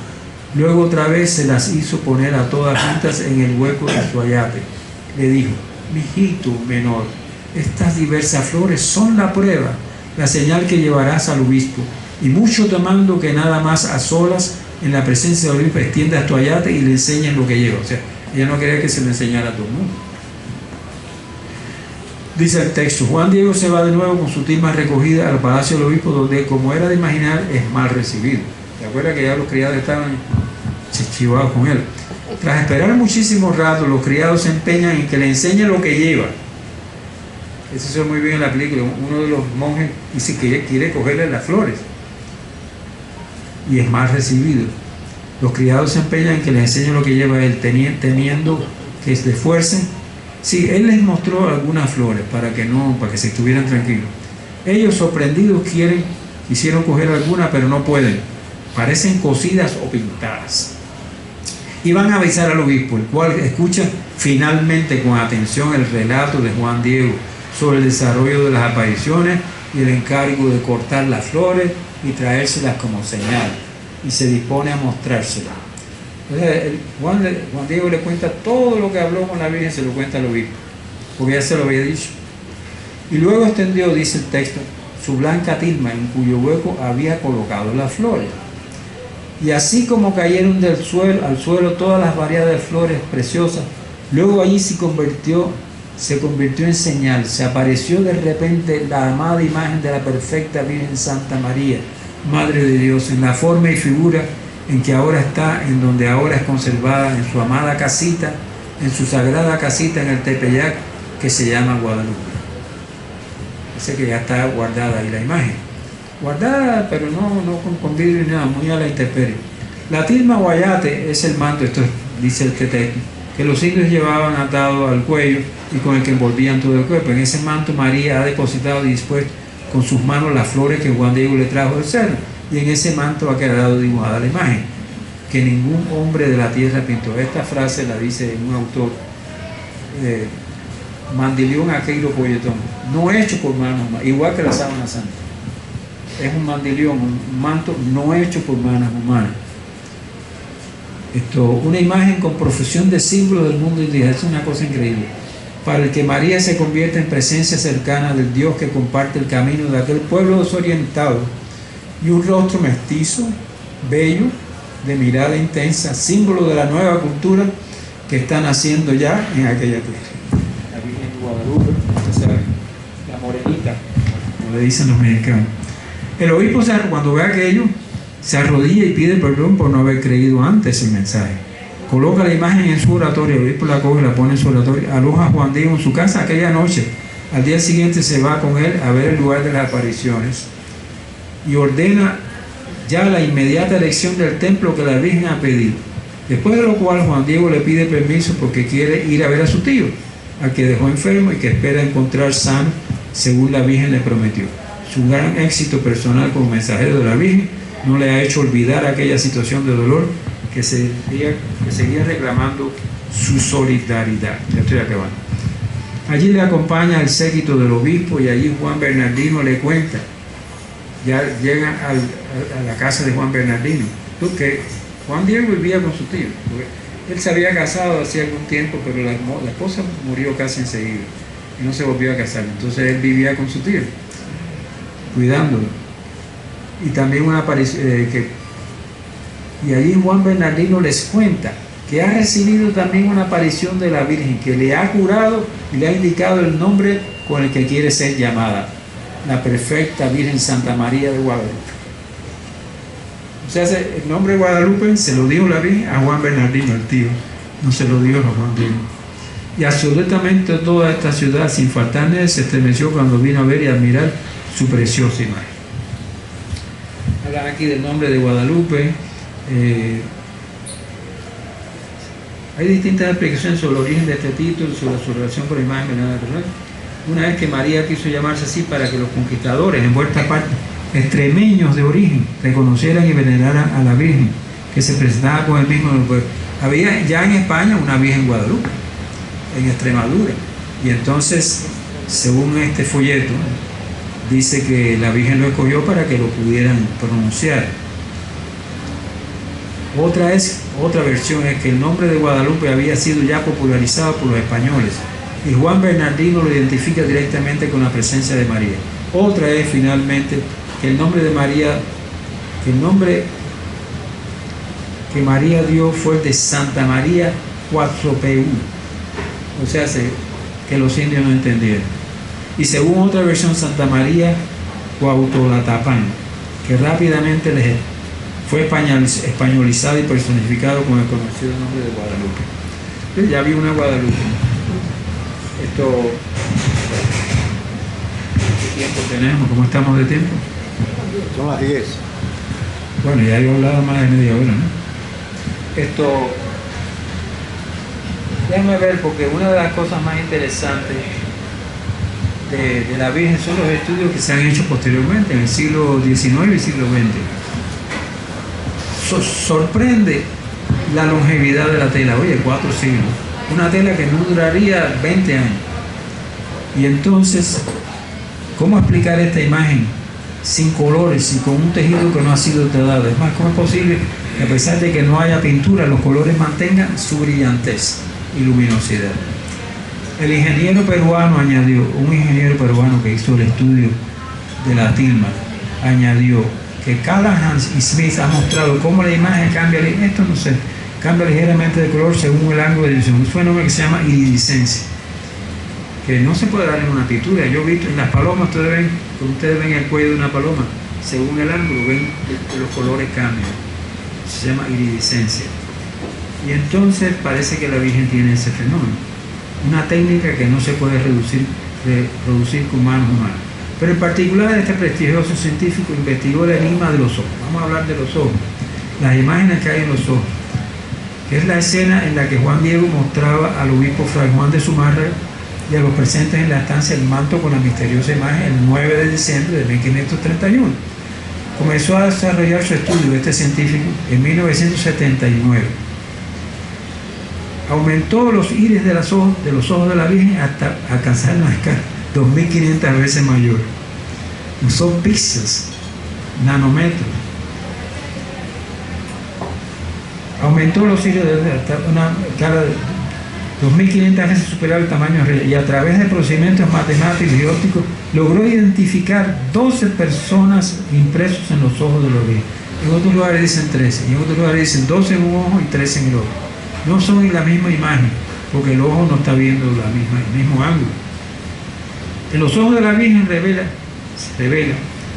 Luego otra vez se las hizo poner a todas juntas en el hueco de su ayape. Le dijo: mijito menor, estas diversas flores son la prueba, la señal que llevarás al obispo, y mucho te mando que nada más a solas, en la presencia del obispo, extiendas tu ayape y le enseñes lo que lleva. O sea, ella no quería que se le enseñara a todo el mundo. Dice el texto: Juan Diego se va de nuevo con su tilma recogida al palacio del obispo, donde, como era de imaginar, es mal recibido. ¿Te acuerdas que ya los criados estaban chivados con él? Tras esperar muchísimo rato, los criados se empeñan en que le enseñe lo que lleva. Eso se ve muy bien en la película. Uno de los monjes dice que quiere cogerle las flores y es mal recibido. Los criados se empeñan en que le enseñe lo que lleva él, temiendo que se esfuercen. Sí, él les mostró algunas flores para que se estuvieran tranquilos. Ellos, sorprendidos, quisieron coger alguna, pero no pueden. Parecen cosidas o pintadas. Y van a avisar al obispo, el cual escucha finalmente con atención el relato de Juan Diego sobre el desarrollo de las apariciones y el encargo de cortar las flores y traérselas como señal, y se dispone a mostrárselas. Entonces Juan Diego le cuenta todo lo que habló con la Virgen, se lo cuenta al obispo, porque ya se lo había dicho. Y luego extendió, dice el texto, su blanca tilma, en cuyo hueco había colocado las flores. Y así como cayeron del suelo, al suelo todas las variadas flores preciosas, luego allí se convirtió en señal, se apareció de repente la amada imagen de la perfecta Virgen Santa María, Madre de Dios, en la forma y figura en que ahora está, en donde ahora es conservada, en su amada casita, en su sagrada casita en el Tepeyac, que se llama Guadalupe. Dice que ya está guardada ahí la imagen. Guardada, pero no con vidrio ni nada, muy a la intemperie. La tilma guayate es el manto, esto dice el texto, que los indios llevaban atado al cuello y con el que envolvían todo el cuerpo. En ese manto María ha depositado y dispuesto con sus manos las flores que Juan Diego le trajo del cerro, y en ese manto ha quedado dibujada la imagen que ningún hombre de la tierra pintó. Esta frase la dice un autor, Mandilión Aqueiro Poyetón, no hecho por manos humanas, igual que la sábana santa. Es un mandilión, un manto no hecho por manos humanas. Una imagen con profusión de símbolos del mundo indígena, es una cosa increíble. Para el que María se convierte en presencia cercana del Dios que comparte el camino de aquel pueblo desorientado, y un rostro mestizo, bello, de mirada intensa, símbolo de la nueva cultura que está naciendo ya en aquella tierra. La Virgen de Guadalupe, la morenita, como le dicen los mexicanos. El obispo, cuando ve aquello, se arrodilla y pide perdón por no haber creído antes el mensaje. Coloca la imagen en su oratorio, el obispo la coge, la pone en su oratorio, aloja a Juan Diego en su casa aquella noche. Al día siguiente se va con él a ver el lugar de las apariciones y ordena ya la inmediata elección del templo que la Virgen ha pedido. Después de lo cual Juan Diego le pide permiso porque quiere ir a ver a su tío, al que dejó enfermo y que espera encontrar sano según la Virgen le prometió. Su gran éxito personal como mensajero de la Virgen no le ha hecho olvidar aquella situación de dolor que seguía reclamando su solidaridad. Ya estoy acabando. Allí le acompaña el séquito del obispo y allí Juan Bernardino le cuenta. Ya llegan a la casa de Juan Bernardino, porque Juan Diego vivía con su tío. Él se había casado hacía algún tiempo, pero la esposa murió casi enseguida y no se volvió a casar. Entonces él vivía con su tío, cuidándolo. Y también una aparición y allí Juan Bernardino les cuenta que ha recibido también una aparición de la Virgen que le ha curado y le ha indicado el nombre con el que quiere ser llamada, la perfecta Virgen Santa María de Guadalupe. O sea, el nombre de Guadalupe se lo dio la Virgen a Juan Bernardino, el tío, no se lo dio a Juan Diego. Y absolutamente toda esta ciudad, sin faltar nada, se estremeció cuando vino a ver y admirar su preciosa imagen. Hablan aquí del nombre de Guadalupe. Hay distintas explicaciones sobre el origen de este título, sobre su relación con la imagen venerada. Una vez que María quiso llamarse así para que los conquistadores, en vuelta parte, extremeños de origen, reconocieran y veneraran a la Virgen, que se presentaba con el mismo pueblo. Había ya en España una Virgen Guadalupe, en Extremadura, y entonces, según este folleto, dice que la Virgen lo escogió para que lo pudieran pronunciar. Otra versión es que el nombre de Guadalupe había sido ya popularizado por los españoles y Juan Bernardino lo identifica directamente con la presencia de María. Otra es finalmente que el nombre de María, que el nombre que María dio fue el de Santa María Cuatropeu, o sea, que los indios no entendieron. Y según otra versión, Santa María Cuauhtolatapán, que rápidamente les fue españolizado y personificado con el conocido nombre de Guadalupe. Entonces, ya vi una Guadalupe. ¿Qué tiempo tenemos? ¿Cómo estamos de tiempo? Son las 10. Bueno, ya he hablado más de media hora, ¿no? Déjame ver, porque una de las cosas más interesantes de la Virgen son los estudios que se han hecho posteriormente, en el siglo XIX y siglo XX. Sorprende la longevidad de la tela. Oye, 4 siglos. Una tela que no duraría 20 años. Y entonces, ¿cómo explicar esta imagen sin colores y con un tejido que no ha sido tratado? Es más, ¿cómo es posible que a pesar de que no haya pintura, los colores mantengan su brillantez y luminosidad? El ingeniero peruano añadió, un ingeniero peruano que hizo el estudio de la tilma, añadió que Callahan y Smith han mostrado cómo la imagen cambia, esto no sé, cambia ligeramente de color según el ángulo de visión. Es un fenómeno que se llama iridiscencia, que no se puede dar en una pintura. Yo he visto en las palomas, cuando ustedes ven el cuello de una paloma, según el ángulo ven que los colores cambian. Se llama iridiscencia. Y entonces parece que la Virgen tiene ese fenómeno. Una técnica que no se puede reproducir con manos humanas. Pero en particular este prestigioso científico investigó el enigma de los ojos. Vamos a hablar de los ojos. Las imágenes que hay en los ojos. Que es la escena en la que Juan Diego mostraba al obispo Fray Juan de Zumárraga y a los presentes en la estancia el manto con la misteriosa imagen el 9 de diciembre de 1531. Comenzó a desarrollar su estudio este científico en 1979. Aumentó los iris de los ojos de la Virgen hasta alcanzar una escala 2500 veces mayor. Usó píxeles, nanómetros. Aumentó los iris hasta una escala de 2500 veces superior al tamaño real, y a través de procedimientos matemáticos y ópticos logró identificar 12 personas impresos en los ojos de los Virgen. En otros lugares dicen 13, y en otros lugares dicen 12 en un ojo y 13 en el otro. No son en la misma imagen, porque el ojo no está viendo el mismo ángulo. En los ojos de la Virgen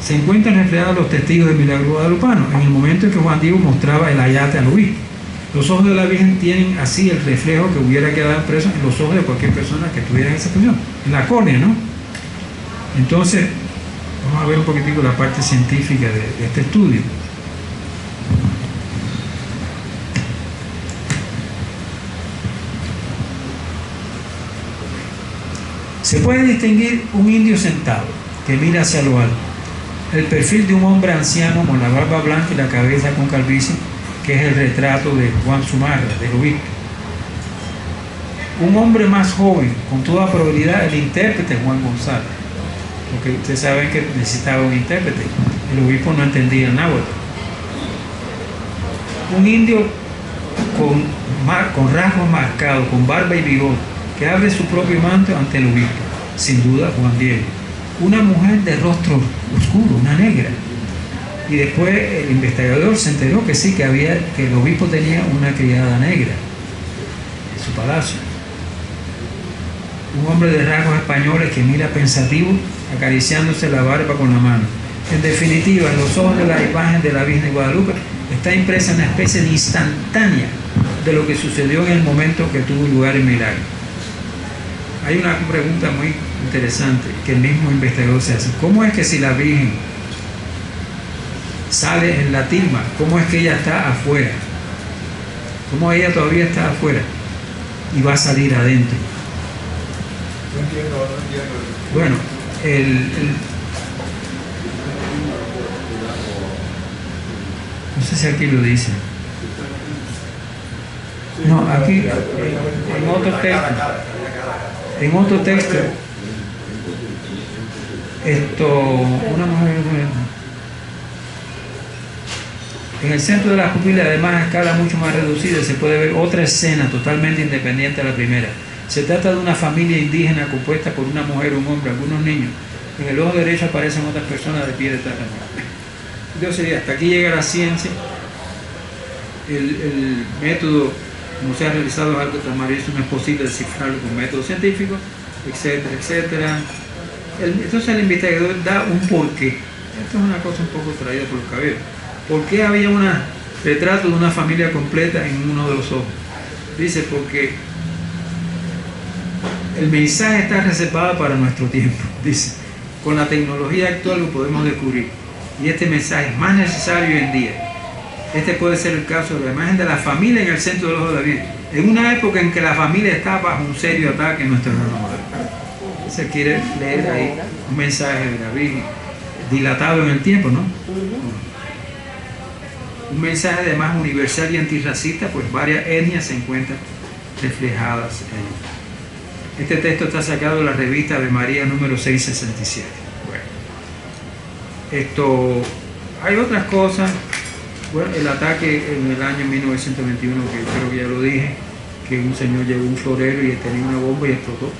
se encuentran reflejados los testigos del milagro guadalupano, en el momento en que Juan Diego mostraba el ayate al obispo. Los ojos de la Virgen tienen así el reflejo que hubiera quedado impreso en los ojos de cualquier persona que estuviera en esa posición, en la córnea, ¿no? Entonces, vamos a ver un poquitico la parte científica de este estudio. Se puede distinguir un indio sentado que mira hacia lo alto, el perfil de un hombre anciano con la barba blanca y la cabeza con calvicie, que es el retrato de Juan Zumárraga, del obispo. Un hombre más joven, con toda probabilidad el intérprete Juan González, porque ustedes saben que necesitaba un intérprete, el obispo no entendía náhuatl. Un indio con rasgos marcados, con barba y bigote, que abre su propio manto ante el obispo, sin duda Juan Diego. Una mujer de rostro oscuro, una negra. Y después el investigador se enteró que sí, que el obispo tenía una criada negra en su palacio. Un hombre de rasgos españoles que mira pensativo, acariciándose la barba con la mano. En definitiva, en los ojos de la imagen de la Virgen de Guadalupe está impresa una especie de instantánea de lo que sucedió en el momento que tuvo lugar el milagro. Hay una pregunta muy interesante que el mismo investigador se hace. ¿Cómo es que si la Virgen sale en la tilma, cómo es que ella está afuera? ¿Cómo ella todavía está afuera y va a salir adentro? No entiendo. Bueno, no sé si aquí lo dice. No, aquí en otro texto, una mujer en el centro de la pupila, además a escala mucho más reducida, se puede ver otra escena totalmente independiente de la primera. Se trata de una familia indígena compuesta por una mujer, un hombre, algunos niños. En el ojo derecho aparecen otras personas de pie de tamaño. Entonces, hasta aquí llega la ciencia. El método, como se ha realizado en algo tan maravilloso, no es posible descifrarlo con método científico, etcétera, etcétera. Entonces el investigador da un porqué. Esto es una cosa un poco traída por los cabellos. ¿Por qué había un retrato de una familia completa en uno de los ojos? Dice, porque el mensaje está reservado para nuestro tiempo. Dice, con la tecnología actual lo podemos descubrir. Y este mensaje es más necesario hoy en día. Este puede ser el caso de la imagen de la familia en el centro del ojo de la Virgen, en una época en que la familia está bajo un serio ataque en nuestro hermano moderno. Se quiere leer ahí un mensaje de la Virgen dilatado en el tiempo, ¿no? Un mensaje además universal y antirracista, pues varias etnias se encuentran reflejadas en él. Este texto está sacado de la revista Ave María número 667. Bueno, hay otras cosas. Bueno, el ataque en el año 1921, que creo que ya lo dije, que un señor llevó un florero y tenía una bomba y explotó.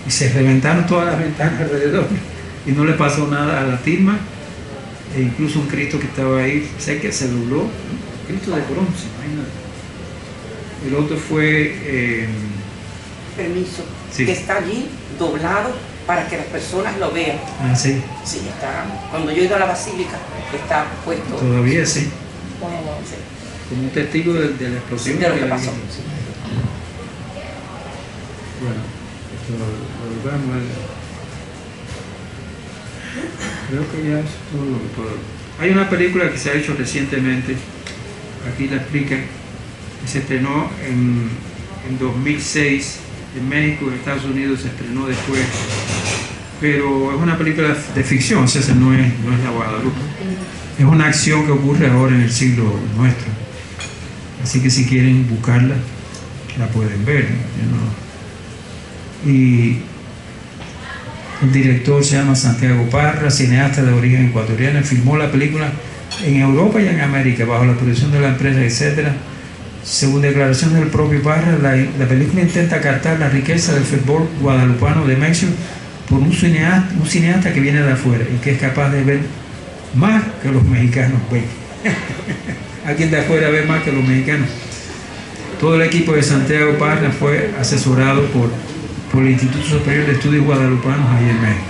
Y se reventaron todas las ventanas alrededor y no le pasó nada a la tilma. e incluso un Cristo que estaba ahí, sé que se dobló, Cristo de bronce, imagínate. El otro fue... Permiso, sí. que está allí doblado para que las personas lo vean. Ah, sí. Sí, está. Cuando yo he ido a la basílica, está puesto. Todavía sí. Sí. Como un testigo de la explosión. Sí, de lo que pasó. Sí. Bueno, esto lo vamos a... Creo que ya es todo lo que puedo. Hay una película que se ha hecho recientemente, aquí la explica, que se estrenó en 2006 en México, en Estados Unidos se estrenó después, pero es una película de ficción, o sea, no es la Guadalupe. Es una acción que ocurre ahora en el siglo nuestro. Así que si quieren buscarla, la pueden ver, ¿no? Y el director se llama Santiago Parra, cineasta de origen ecuatoriano, filmó la película en Europa y en América, bajo la producción de la empresa, etc. Según declaraciones del propio Parra, la película intenta captar la riqueza del fervor guadalupano de México por un cineasta que viene de afuera y que es capaz de ver más que los mexicanos ven. Alguien de afuera ve más que los mexicanos. Todo el equipo de Santiago Parra fue asesorado por el Instituto Superior de Estudios Guadalupanos ahí en México.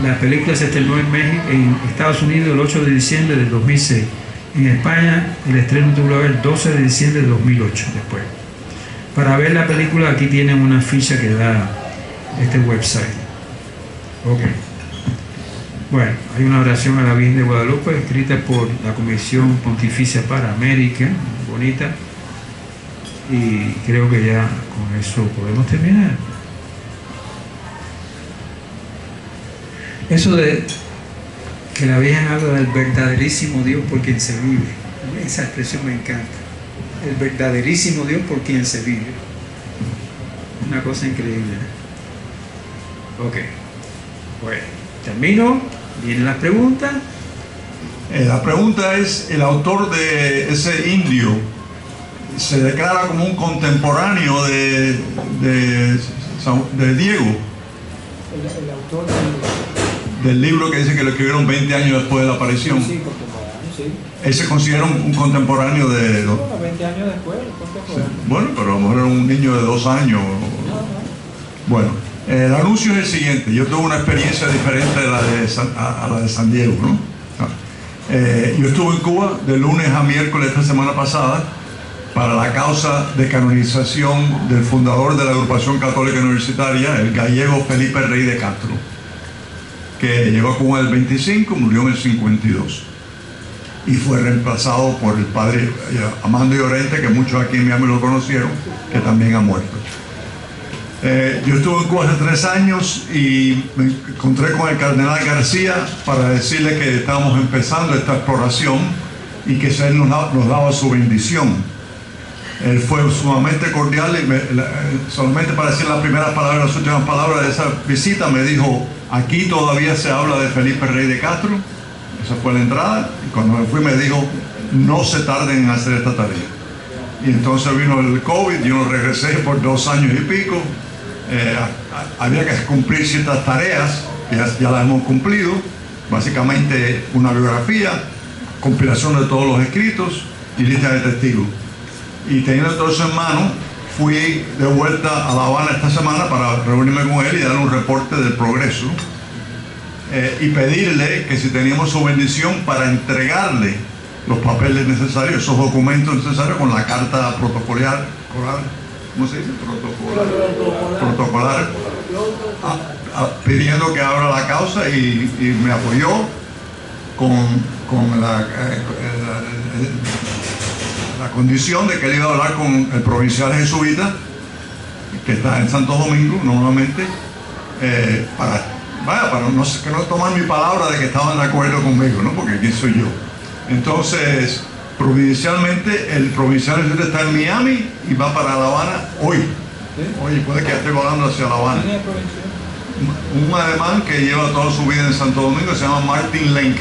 La película se estrenó en Estados Unidos el 8 de diciembre del 2006. En España el estreno tuvo lugar el 12 de diciembre de 2008 después. Para ver la película aquí tienen una ficha que da este website. Ok. Bueno, hay una oración a la Virgen de Guadalupe escrita por la Comisión Pontificia para América, bonita, y creo que ya con eso podemos terminar. Eso de que la Virgen habla del verdaderísimo Dios por quien se vive, esa expresión me encanta, el verdaderísimo Dios por quien se vive, una cosa increíble. Ok, bueno, termino, vienen las preguntas. La pregunta es, el autor de ese indio se declara como un contemporáneo de Diego. El autor del libro que dice que lo escribieron 20 años después de la aparición. Sí, contemporáneo, sí. Él se considera un contemporáneo de... Bueno, 20 años después, contemporáneo. Bueno, pero a lo mejor era un niño de 2 años. Bueno, el anuncio es el siguiente. Yo tuve una experiencia diferente a la de San Diego, ¿no? Yo estuve en Cuba de lunes a miércoles esta semana pasada para la causa de canonización del fundador de la agrupación católica universitaria, el gallego Felipe Rey de Castro, que llegó a Cuba en el 25, murió en el 52 y fue reemplazado por el padre Amando Llorente, que muchos aquí en Miami lo conocieron, que también ha muerto. Yo estuve en Cuba hace 3 años y me encontré con el cardenal García para decirle que estábamos empezando esta exploración y que él nos daba su bendición. Él fue sumamente cordial y solamente para decir las primeras palabras, las últimas palabras de esa visita, me dijo: aquí todavía se habla de Felipe Rey de Castro. Esa fue la entrada, y cuando me fui me dijo: no se tarden en hacer esta tarea. Y entonces vino el COVID, yo no regresé por 2 años y pico. Había que cumplir ciertas tareas, que ya las hemos cumplido, básicamente una biografía, compilación de todos los escritos y lista de testigos. Y teniendo todo eso en mano, fui de vuelta a La Habana esta semana para reunirme con él y darle un reporte del progreso y pedirle que si teníamos su bendición para entregarle los papeles necesarios, esos documentos necesarios con la carta protocolar, ¿cómo se dice? Protocolar, pidiendo que abra la causa, y me apoyó con la condición de que él iba a hablar con el provincial jesuita que está en Santo Domingo normalmente, para no tomar mi palabra de que estaban de acuerdo conmigo, ¿no? Porque aquí soy yo. Entonces, provincialmente, el provincial jesuita está en Miami y va para La Habana hoy. Hoy puede que esté volando hacia La Habana. Un alemán que lleva toda su vida en Santo Domingo se llama Martin Lenk.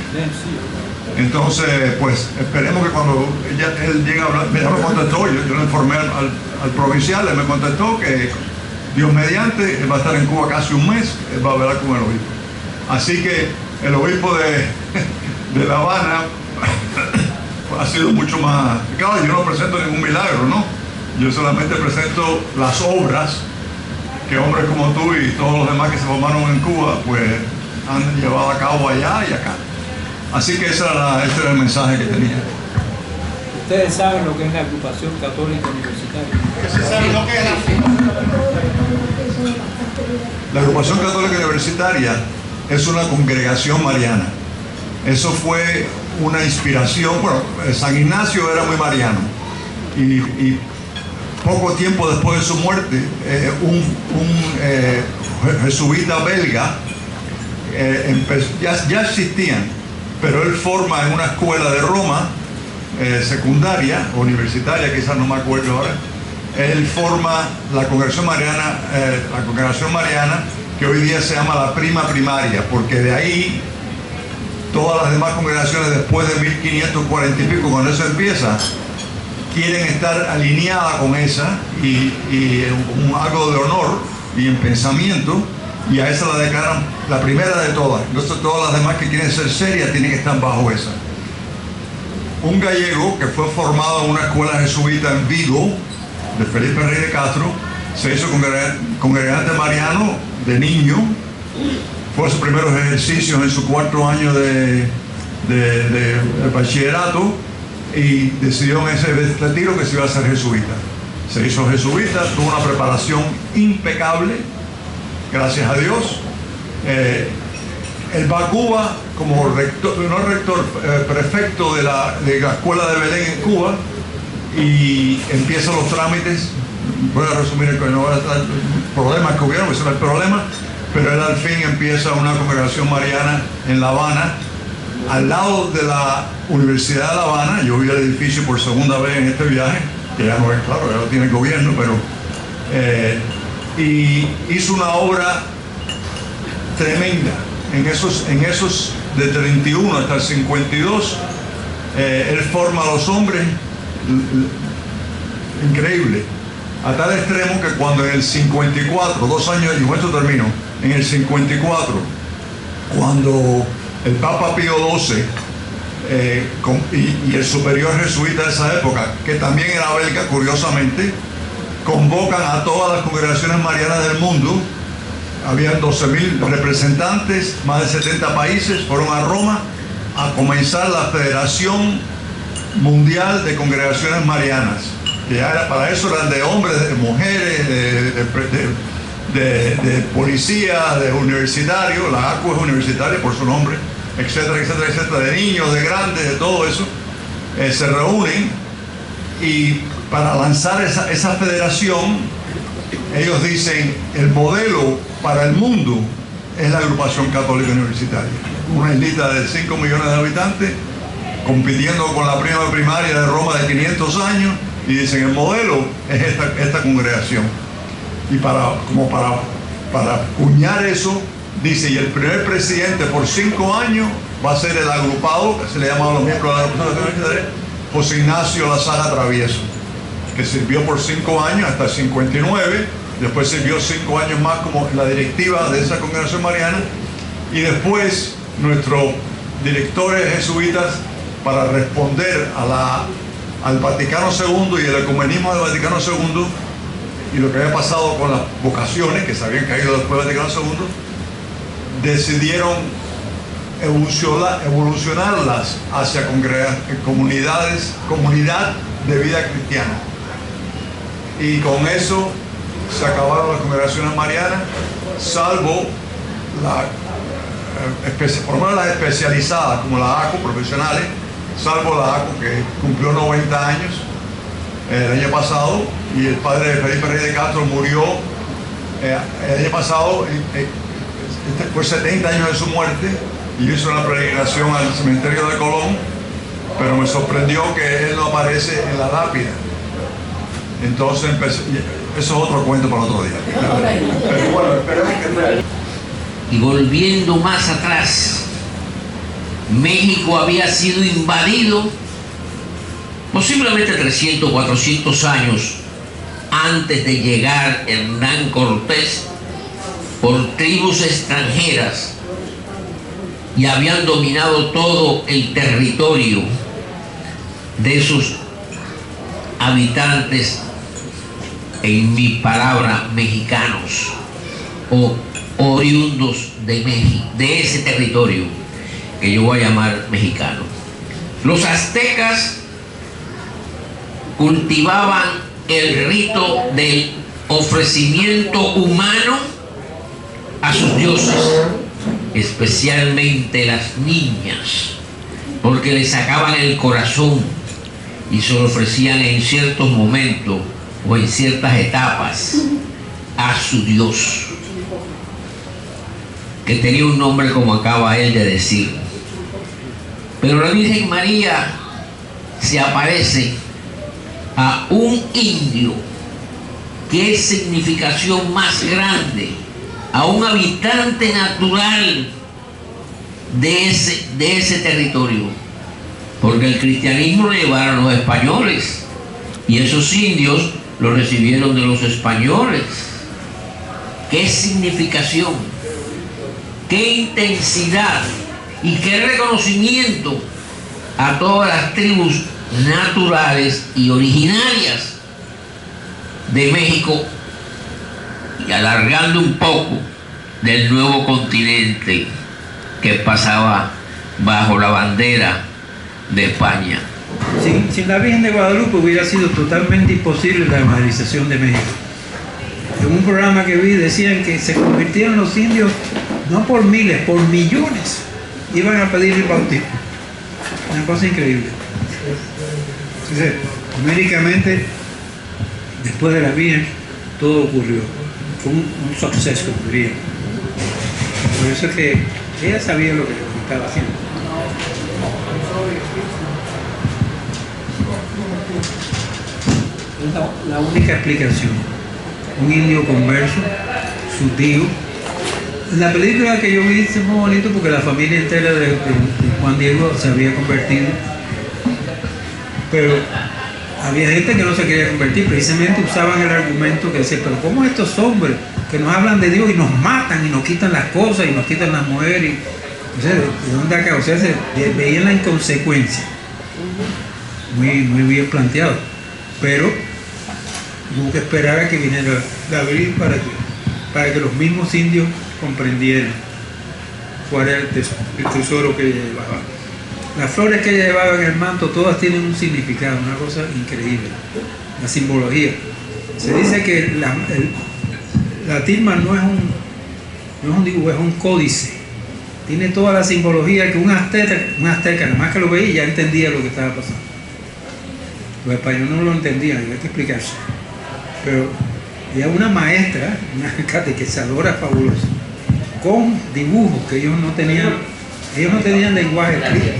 Entonces, pues esperemos que cuando él llegue a hablar, ya me contestó, yo le informé al provincial, él me contestó que Dios mediante, él va a estar en Cuba casi un mes, él va a hablar con el obispo. Así que el obispo de La Habana ha sido mucho más... Claro, yo no presento ningún milagro, ¿no? Yo solamente presento las obras que hombres como tú y todos los demás que se formaron en Cuba, pues han llevado a cabo allá y acá. Así que ese era el mensaje que tenía. Ustedes saben lo que es la agrupación católica universitaria. ¿Se sabe lo que es la agrupación católica universitaria? Es una congregación mariana. Eso fue una inspiración. Bueno, San Ignacio era muy mariano y poco tiempo después de su muerte, un jesuita belga ya existían, pero él forma en una escuela de Roma, secundaria o universitaria, quizás no me acuerdo ahora. Él forma la congregación mariana, que hoy día se llama la prima primaria, porque de ahí todas las demás congregaciones después de 1540 y pico, cuando eso empieza, quieren estar alineadas con esa y algo de honor y en pensamiento, y a esa la declaran la primera de todas. Entonces todas las demás que quieren ser serias tienen que estar bajo esa. Un gallego que fue formado en una escuela jesuita en Vigo, de Felipe Rey de Castro, se hizo congregante mariano de niño, fue sus primeros ejercicios en su 4º año de bachillerato, y decidió en ese retiro que se iba a hacer jesuita. Se hizo jesuita, tuvo una preparación impecable, gracias a Dios. Él va a Cuba como rector, prefecto de la escuela de Belén en Cuba, y empieza los trámites. Voy a resumir el problemas que hubieron, ese no es el problema, pero él al fin empieza una congregación mariana en La Habana, al lado de la Universidad de La Habana. Yo vi el edificio por segunda vez en este viaje, que ya no es claro, ya lo tiene el gobierno, pero y hizo una obra tremenda. En esos de 31 hasta el 52, él forma a los hombres increíble, a tal extremo que cuando en el 54, 2 años, y con esto termino, en el 54, cuando el Papa Pío XII y el superior jesuita de esa época, que también era belga, curiosamente, convocan a todas las congregaciones marianas del mundo. Habían 12.000 representantes, más de 70 países, fueron a Roma a comenzar la Federación Mundial de Congregaciones Marianas, que para eso eran de hombres, de mujeres, de policías, de universitarios. La ACU es universitaria por su nombre, etcétera, etcétera, etcétera, de niños, de grandes, de todo eso. Se reúnen, y para lanzar esa federación, ellos dicen: el modelo para el mundo es la agrupación católica universitaria, una islita de 5 millones de habitantes compitiendo con la prima primaria de Roma de 500 años, y dicen: el modelo es esta congregación. Y para cuñar eso, dice: y el primer presidente por 5 años va a ser el agrupado, que se le llama a los miembros de la agrupación universitaria, José Ignacio Lasaja Travieso, que sirvió por 5 años hasta el 59, después sirvió 5 años más como la directiva de esa congregación mariana, y después nuestros directores jesuitas, para responder al Vaticano II y el ecumenismo del Vaticano II y lo que había pasado con las vocaciones que se habían caído después del Vaticano II, decidieron evolucionarlas hacia comunidad de vida cristiana. Y con eso se acabaron las congregaciones marianas, salvo por lo menos las especializadas, como la ACO, profesionales, salvo la ACO, que cumplió 90 años el año pasado, y el padre de Felipe Rey de Castro murió el año pasado, fue 70 años de su muerte, y hizo una peregrinación al cementerio de Colón, pero me sorprendió que él no aparece en la lápida. Entonces eso es otro cuento para otro día. Pero bueno, esperemos que... Y volviendo más atrás, México había sido invadido posiblemente 300, 400 años antes de llegar Hernán Cortés por tribus extranjeras y habían dominado todo el territorio de esos habitantes, en mi palabra, mexicanos o oriundos de México, de ese territorio que yo voy a llamar mexicano. Los aztecas cultivaban el rito del ofrecimiento humano a sus dioses, especialmente las niñas, porque le sacaban el corazón y se lo ofrecían en ciertos momentos o en ciertas etapas a su dios, que tenía un nombre como acaba él de decir. Pero la Virgen María se aparece a un indio. ¿Qué significación más grande? A un habitante natural de ese territorio, porque el cristianismo lo llevaron los españoles y esos indios lo recibieron de los españoles. ¿Qué significación? ¿Qué intensidad? ¿Y qué reconocimiento a todas las tribus naturales y originarias de México, y alargando un poco del nuevo continente que pasaba bajo la bandera de España? Sin la Virgen de Guadalupe hubiera sido totalmente imposible la evangelización de México. En un programa que vi decían que se convirtieron los indios no por miles, por millones. Iban a pedir el bautismo. Una cosa increíble. Entonces, numéricamente, después de la Virgen, todo ocurrió. Fue un suceso, diría. Por eso es que ella sabía lo que estaba haciendo. Es la única explicación. Un indio converso, su tío. En la película que yo vi es muy bonito porque la familia entera de Juan Diego se había convertido. Pero había gente que no se quería convertir, precisamente usaban el argumento que decía, pero ¿cómo estos hombres que nos hablan de Dios y nos matan y nos quitan las cosas y nos quitan las mujeres? O sea, ¿de dónde acá? O sea, se veían la inconsecuencia. Muy bien planteado. Pero hubo que esperar a que viniera la Virgen para que los mismos indios comprendieran cuál era el tesoro que ella llevaba. Las flores que ella llevaba en el manto, todas tienen un significado, una cosa increíble. La simbología. Se dice que la tilma no es un dibujo, es un códice. Tiene toda la simbología que un azteca, nada más que lo veía, ya entendía lo que estaba pasando. Los españoles no lo entendían, había que explicarse. Pero ella una maestra, una catequizadora fabulosa, con dibujos que ellos no tenían lenguaje escrito.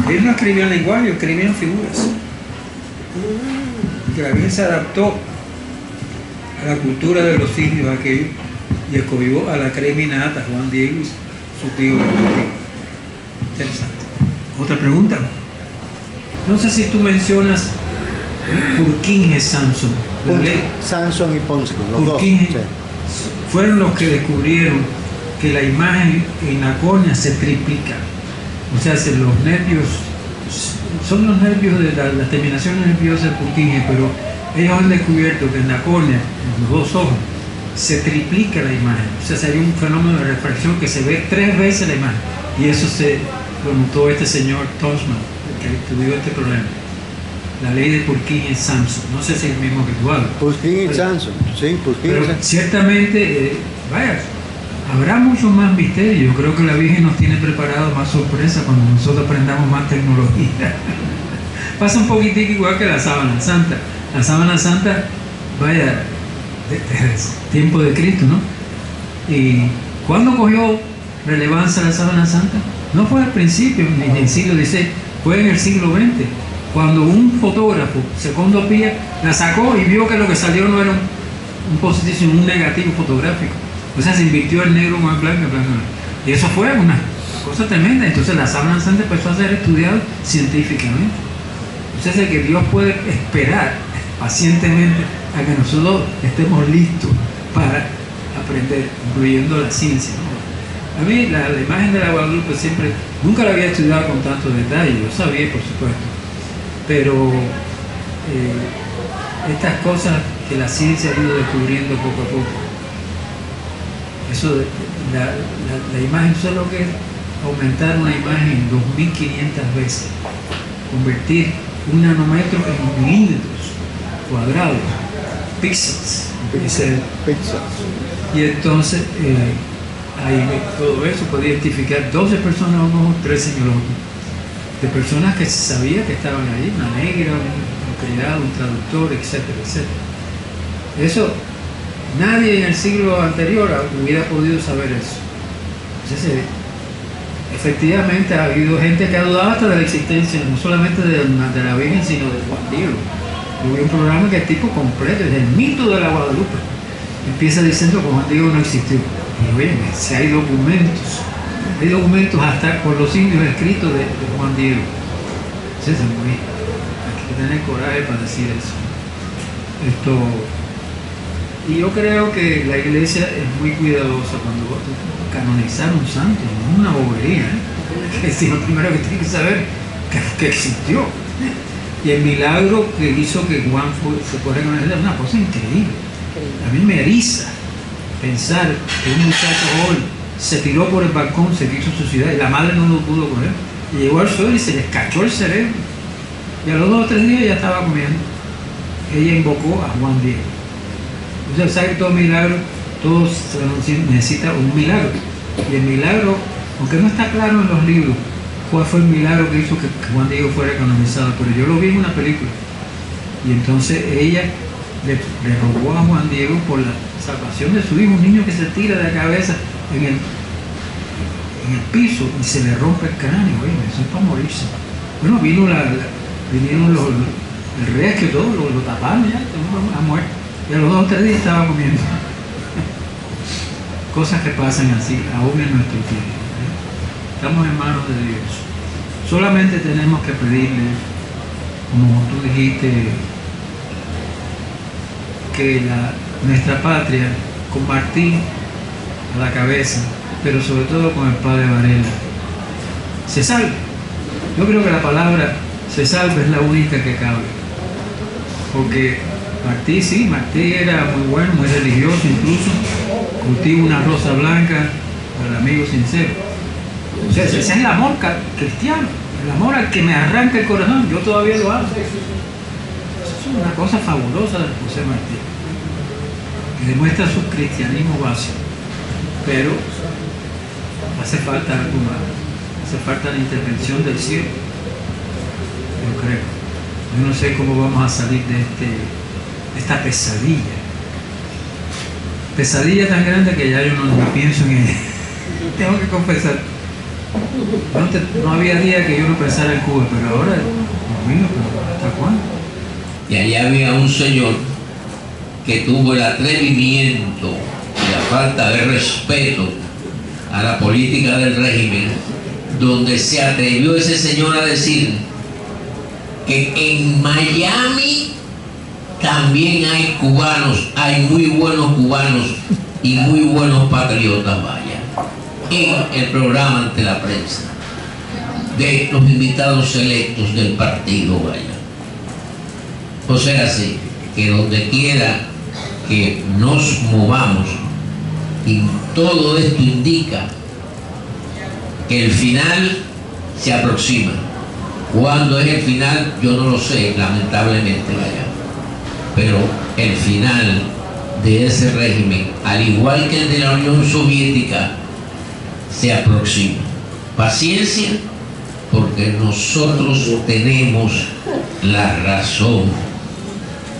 Ellos no escribían lenguaje, ellos escribían figuras. Y que la Virgen se adaptó a la cultura de los indios aquellos y escogió a la creminata, Juan Diego y su tío. Interesante. Otra pregunta. No sé si tú mencionas Purkinje Samson. Samson y Ponce, los Purkinje dos. Sí. Fueron los que descubrieron que la imagen en la córnea se triplica. O sea, los nervios, son los nervios de las terminaciones nerviosas de Purkinje, pero ellos han descubierto que en la córnea, en los dos ojos, se triplica la imagen. O sea, hay un fenómeno de refracción que se ve 3 veces la imagen. Y eso se lo notó este señor Tosman, que estudió este problema. La ley de Purkinje Samson. No sé si es el mismo que tú hablas. Purkinje Samson, sí, Purkinje Pero Samson. ciertamente, habrá mucho más misterio. Yo creo que la Virgen nos tiene preparado más sorpresa cuando nosotros aprendamos más tecnología. Pasa un poquitico igual que la sábana santa. La sábana santa, desde tiempo de Cristo, ¿no? ¿Y cuándo cogió relevancia la sábana santa? No fue al principio, ni en el siglo XVI, fue en el siglo XX. Cuando un fotógrafo, Secondo Pia, la sacó y vio que lo que salió no era un positivo, sino un negativo fotográfico. O sea, se invirtió el negro más blanco, blanco. Y eso fue una cosa tremenda. Entonces la sábana santa empezó a ser estudiada científicamente. O sea, que Dios puede esperar pacientemente a que nosotros estemos listos para aprender, incluyendo la ciencia, ¿no? A mí la imagen de la Guadalupe siempre, nunca la había estudiado con tanto detalle, yo sabía por supuesto, pero estas cosas que la ciencia ha ido descubriendo poco a poco, eso de la imagen, ¿sabes lo que es? Aumentar una imagen 2500 veces, convertir un nanómetro en milímetros cuadrados, píxeles, y entonces ahí todo eso puede identificar 12 personas a unos 13 kilómetros de personas que se sabía que estaban ahí, una negra, un criado, un traductor, etcétera, etcétera. Eso nadie en el siglo anterior hubiera podido saber eso. Entonces, efectivamente ha habido gente que ha dudado hasta de la existencia no solamente de la Virgen, sino de Juan Diego. Hubo un programa que es tipo completo, es el mito de la Guadalupe. Empieza diciendo que Juan Diego no existió. Y bien, si hay documentos hasta por los indios escritos de Juan Diego. Entonces, hay que tener coraje para decir eso. Y yo creo que la iglesia es muy cuidadosa cuando canonizar un santo, no es una bobería, ¿eh? Es decir, lo primero que tiene que saber que existió. Y el milagro que hizo que Juan se fuera a reconocer es una cosa increíble. A mí me eriza pensar que un muchacho joven se tiró por el balcón, se quiso suicidar y la madre no lo pudo coger. Y llegó al suelo y se le escachó el cerebro. Y a los 2 o 3 días ya estaba comiendo. Ella invocó a Juan Diego. Entonces, ¿sabe que todo milagro, todo necesita un milagro? Y el milagro, aunque no está claro en los libros cuál fue el milagro que hizo que Juan Diego fuera canonizado, pero yo lo vi en una película. Y entonces ella le rogó a Juan Diego por la salvación de su hijo, un niño que se tira de cabeza en el piso y se le rompe el cráneo. Oye, eso es para morirse. Bueno, vinieron el rescue, todo, lo taparon ya, ha muerto. Y a los 2 o 3 días estaba comiendo. Cosas que pasan así, aún en nuestro tiempo. Estamos en manos de Dios. Solamente tenemos que pedirle, como tú dijiste, que nuestra patria, con Martín a la cabeza, pero sobre todo con el padre Varela, se salve. Yo creo que la palabra se salve es la única que cabe. Porque Martí era muy bueno, muy religioso incluso, cultiva una rosa blanca para el amigo sincero. O sea, ese es el amor cristiano, el amor al que me arranca el corazón, yo todavía lo hago. Eso es una cosa fabulosa de José Martí, que demuestra su cristianismo básico, pero hace falta algo más, hace falta la intervención del cielo, yo creo. Yo no sé cómo vamos a salir de esta pesadilla tan grande que ya yo no pienso en ella. Tengo que confesar, no había día que yo no pensara en Cuba, pero ahora, Dios mío, ¿hasta cuándo? Y allá había un señor que tuvo el atrevimiento y la falta de respeto a la política del régimen, donde se atrevió ese señor a decir que en Miami también hay cubanos, hay muy buenos cubanos y muy buenos patriotas, vaya, en el programa ante la prensa de los invitados selectos del partido, vaya. O sea, sí, que donde quiera que nos movamos, y todo esto indica que el final se aproxima. ¿Cuándo es el final? Yo no lo sé, lamentablemente, vaya. Pero el final de ese régimen, al igual que el de la Unión Soviética, se aproxima. Paciencia, porque nosotros tenemos la razón.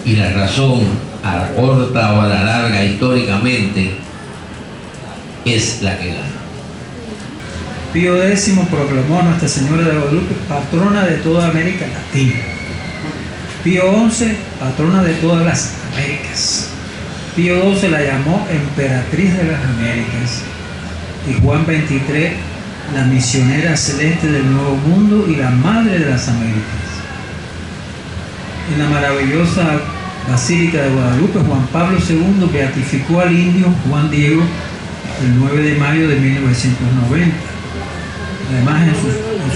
Y la razón, a la corta o a la larga, históricamente, es la que gana. Pío X proclamó a Nuestra Señora de Guadalupe patrona de toda América Latina. Pío XI, patrona de todas las Américas. Pío XII la llamó emperatriz de las Américas. Y Juan XXIII, la misionera celeste del Nuevo Mundo y la madre de las Américas. En la maravillosa Basílica de Guadalupe, Juan Pablo II beatificó al indio Juan Diego el 9 de mayo de 1990. Además, en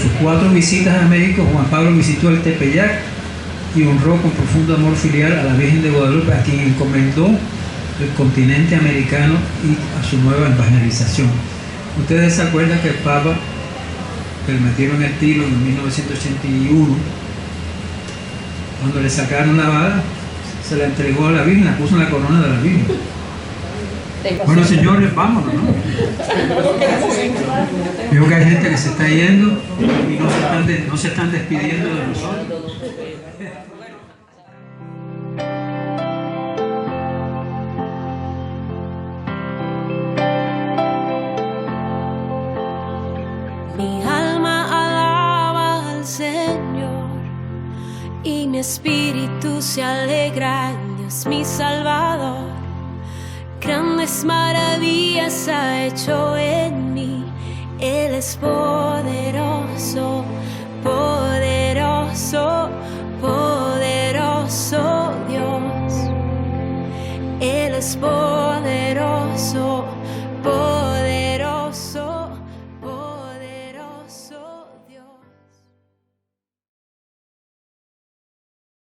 sus 4 visitas a México, Juan Pablo visitó el Tepeyac y honró con profundo amor filial a la Virgen de Guadalupe, a quien encomendó el continente americano y a su nueva evangelización. Ustedes se acuerdan que el Papa, que le metieron el tiro en 1981, cuando le sacaron la bala, se la entregó a la Virgen, la puso en la corona de la Virgen. Bueno, señores, vámonos, ¿no? Veo que hay gente que se está yendo y no se están despidiendo de nosotros. Mi alma alaba al Señor y mi espíritu se alegra en Dios mi Salvador. Grandes maravillas ha hecho en mí, Él es poderoso, poderoso, poderoso Dios. Él es poderoso, poderoso.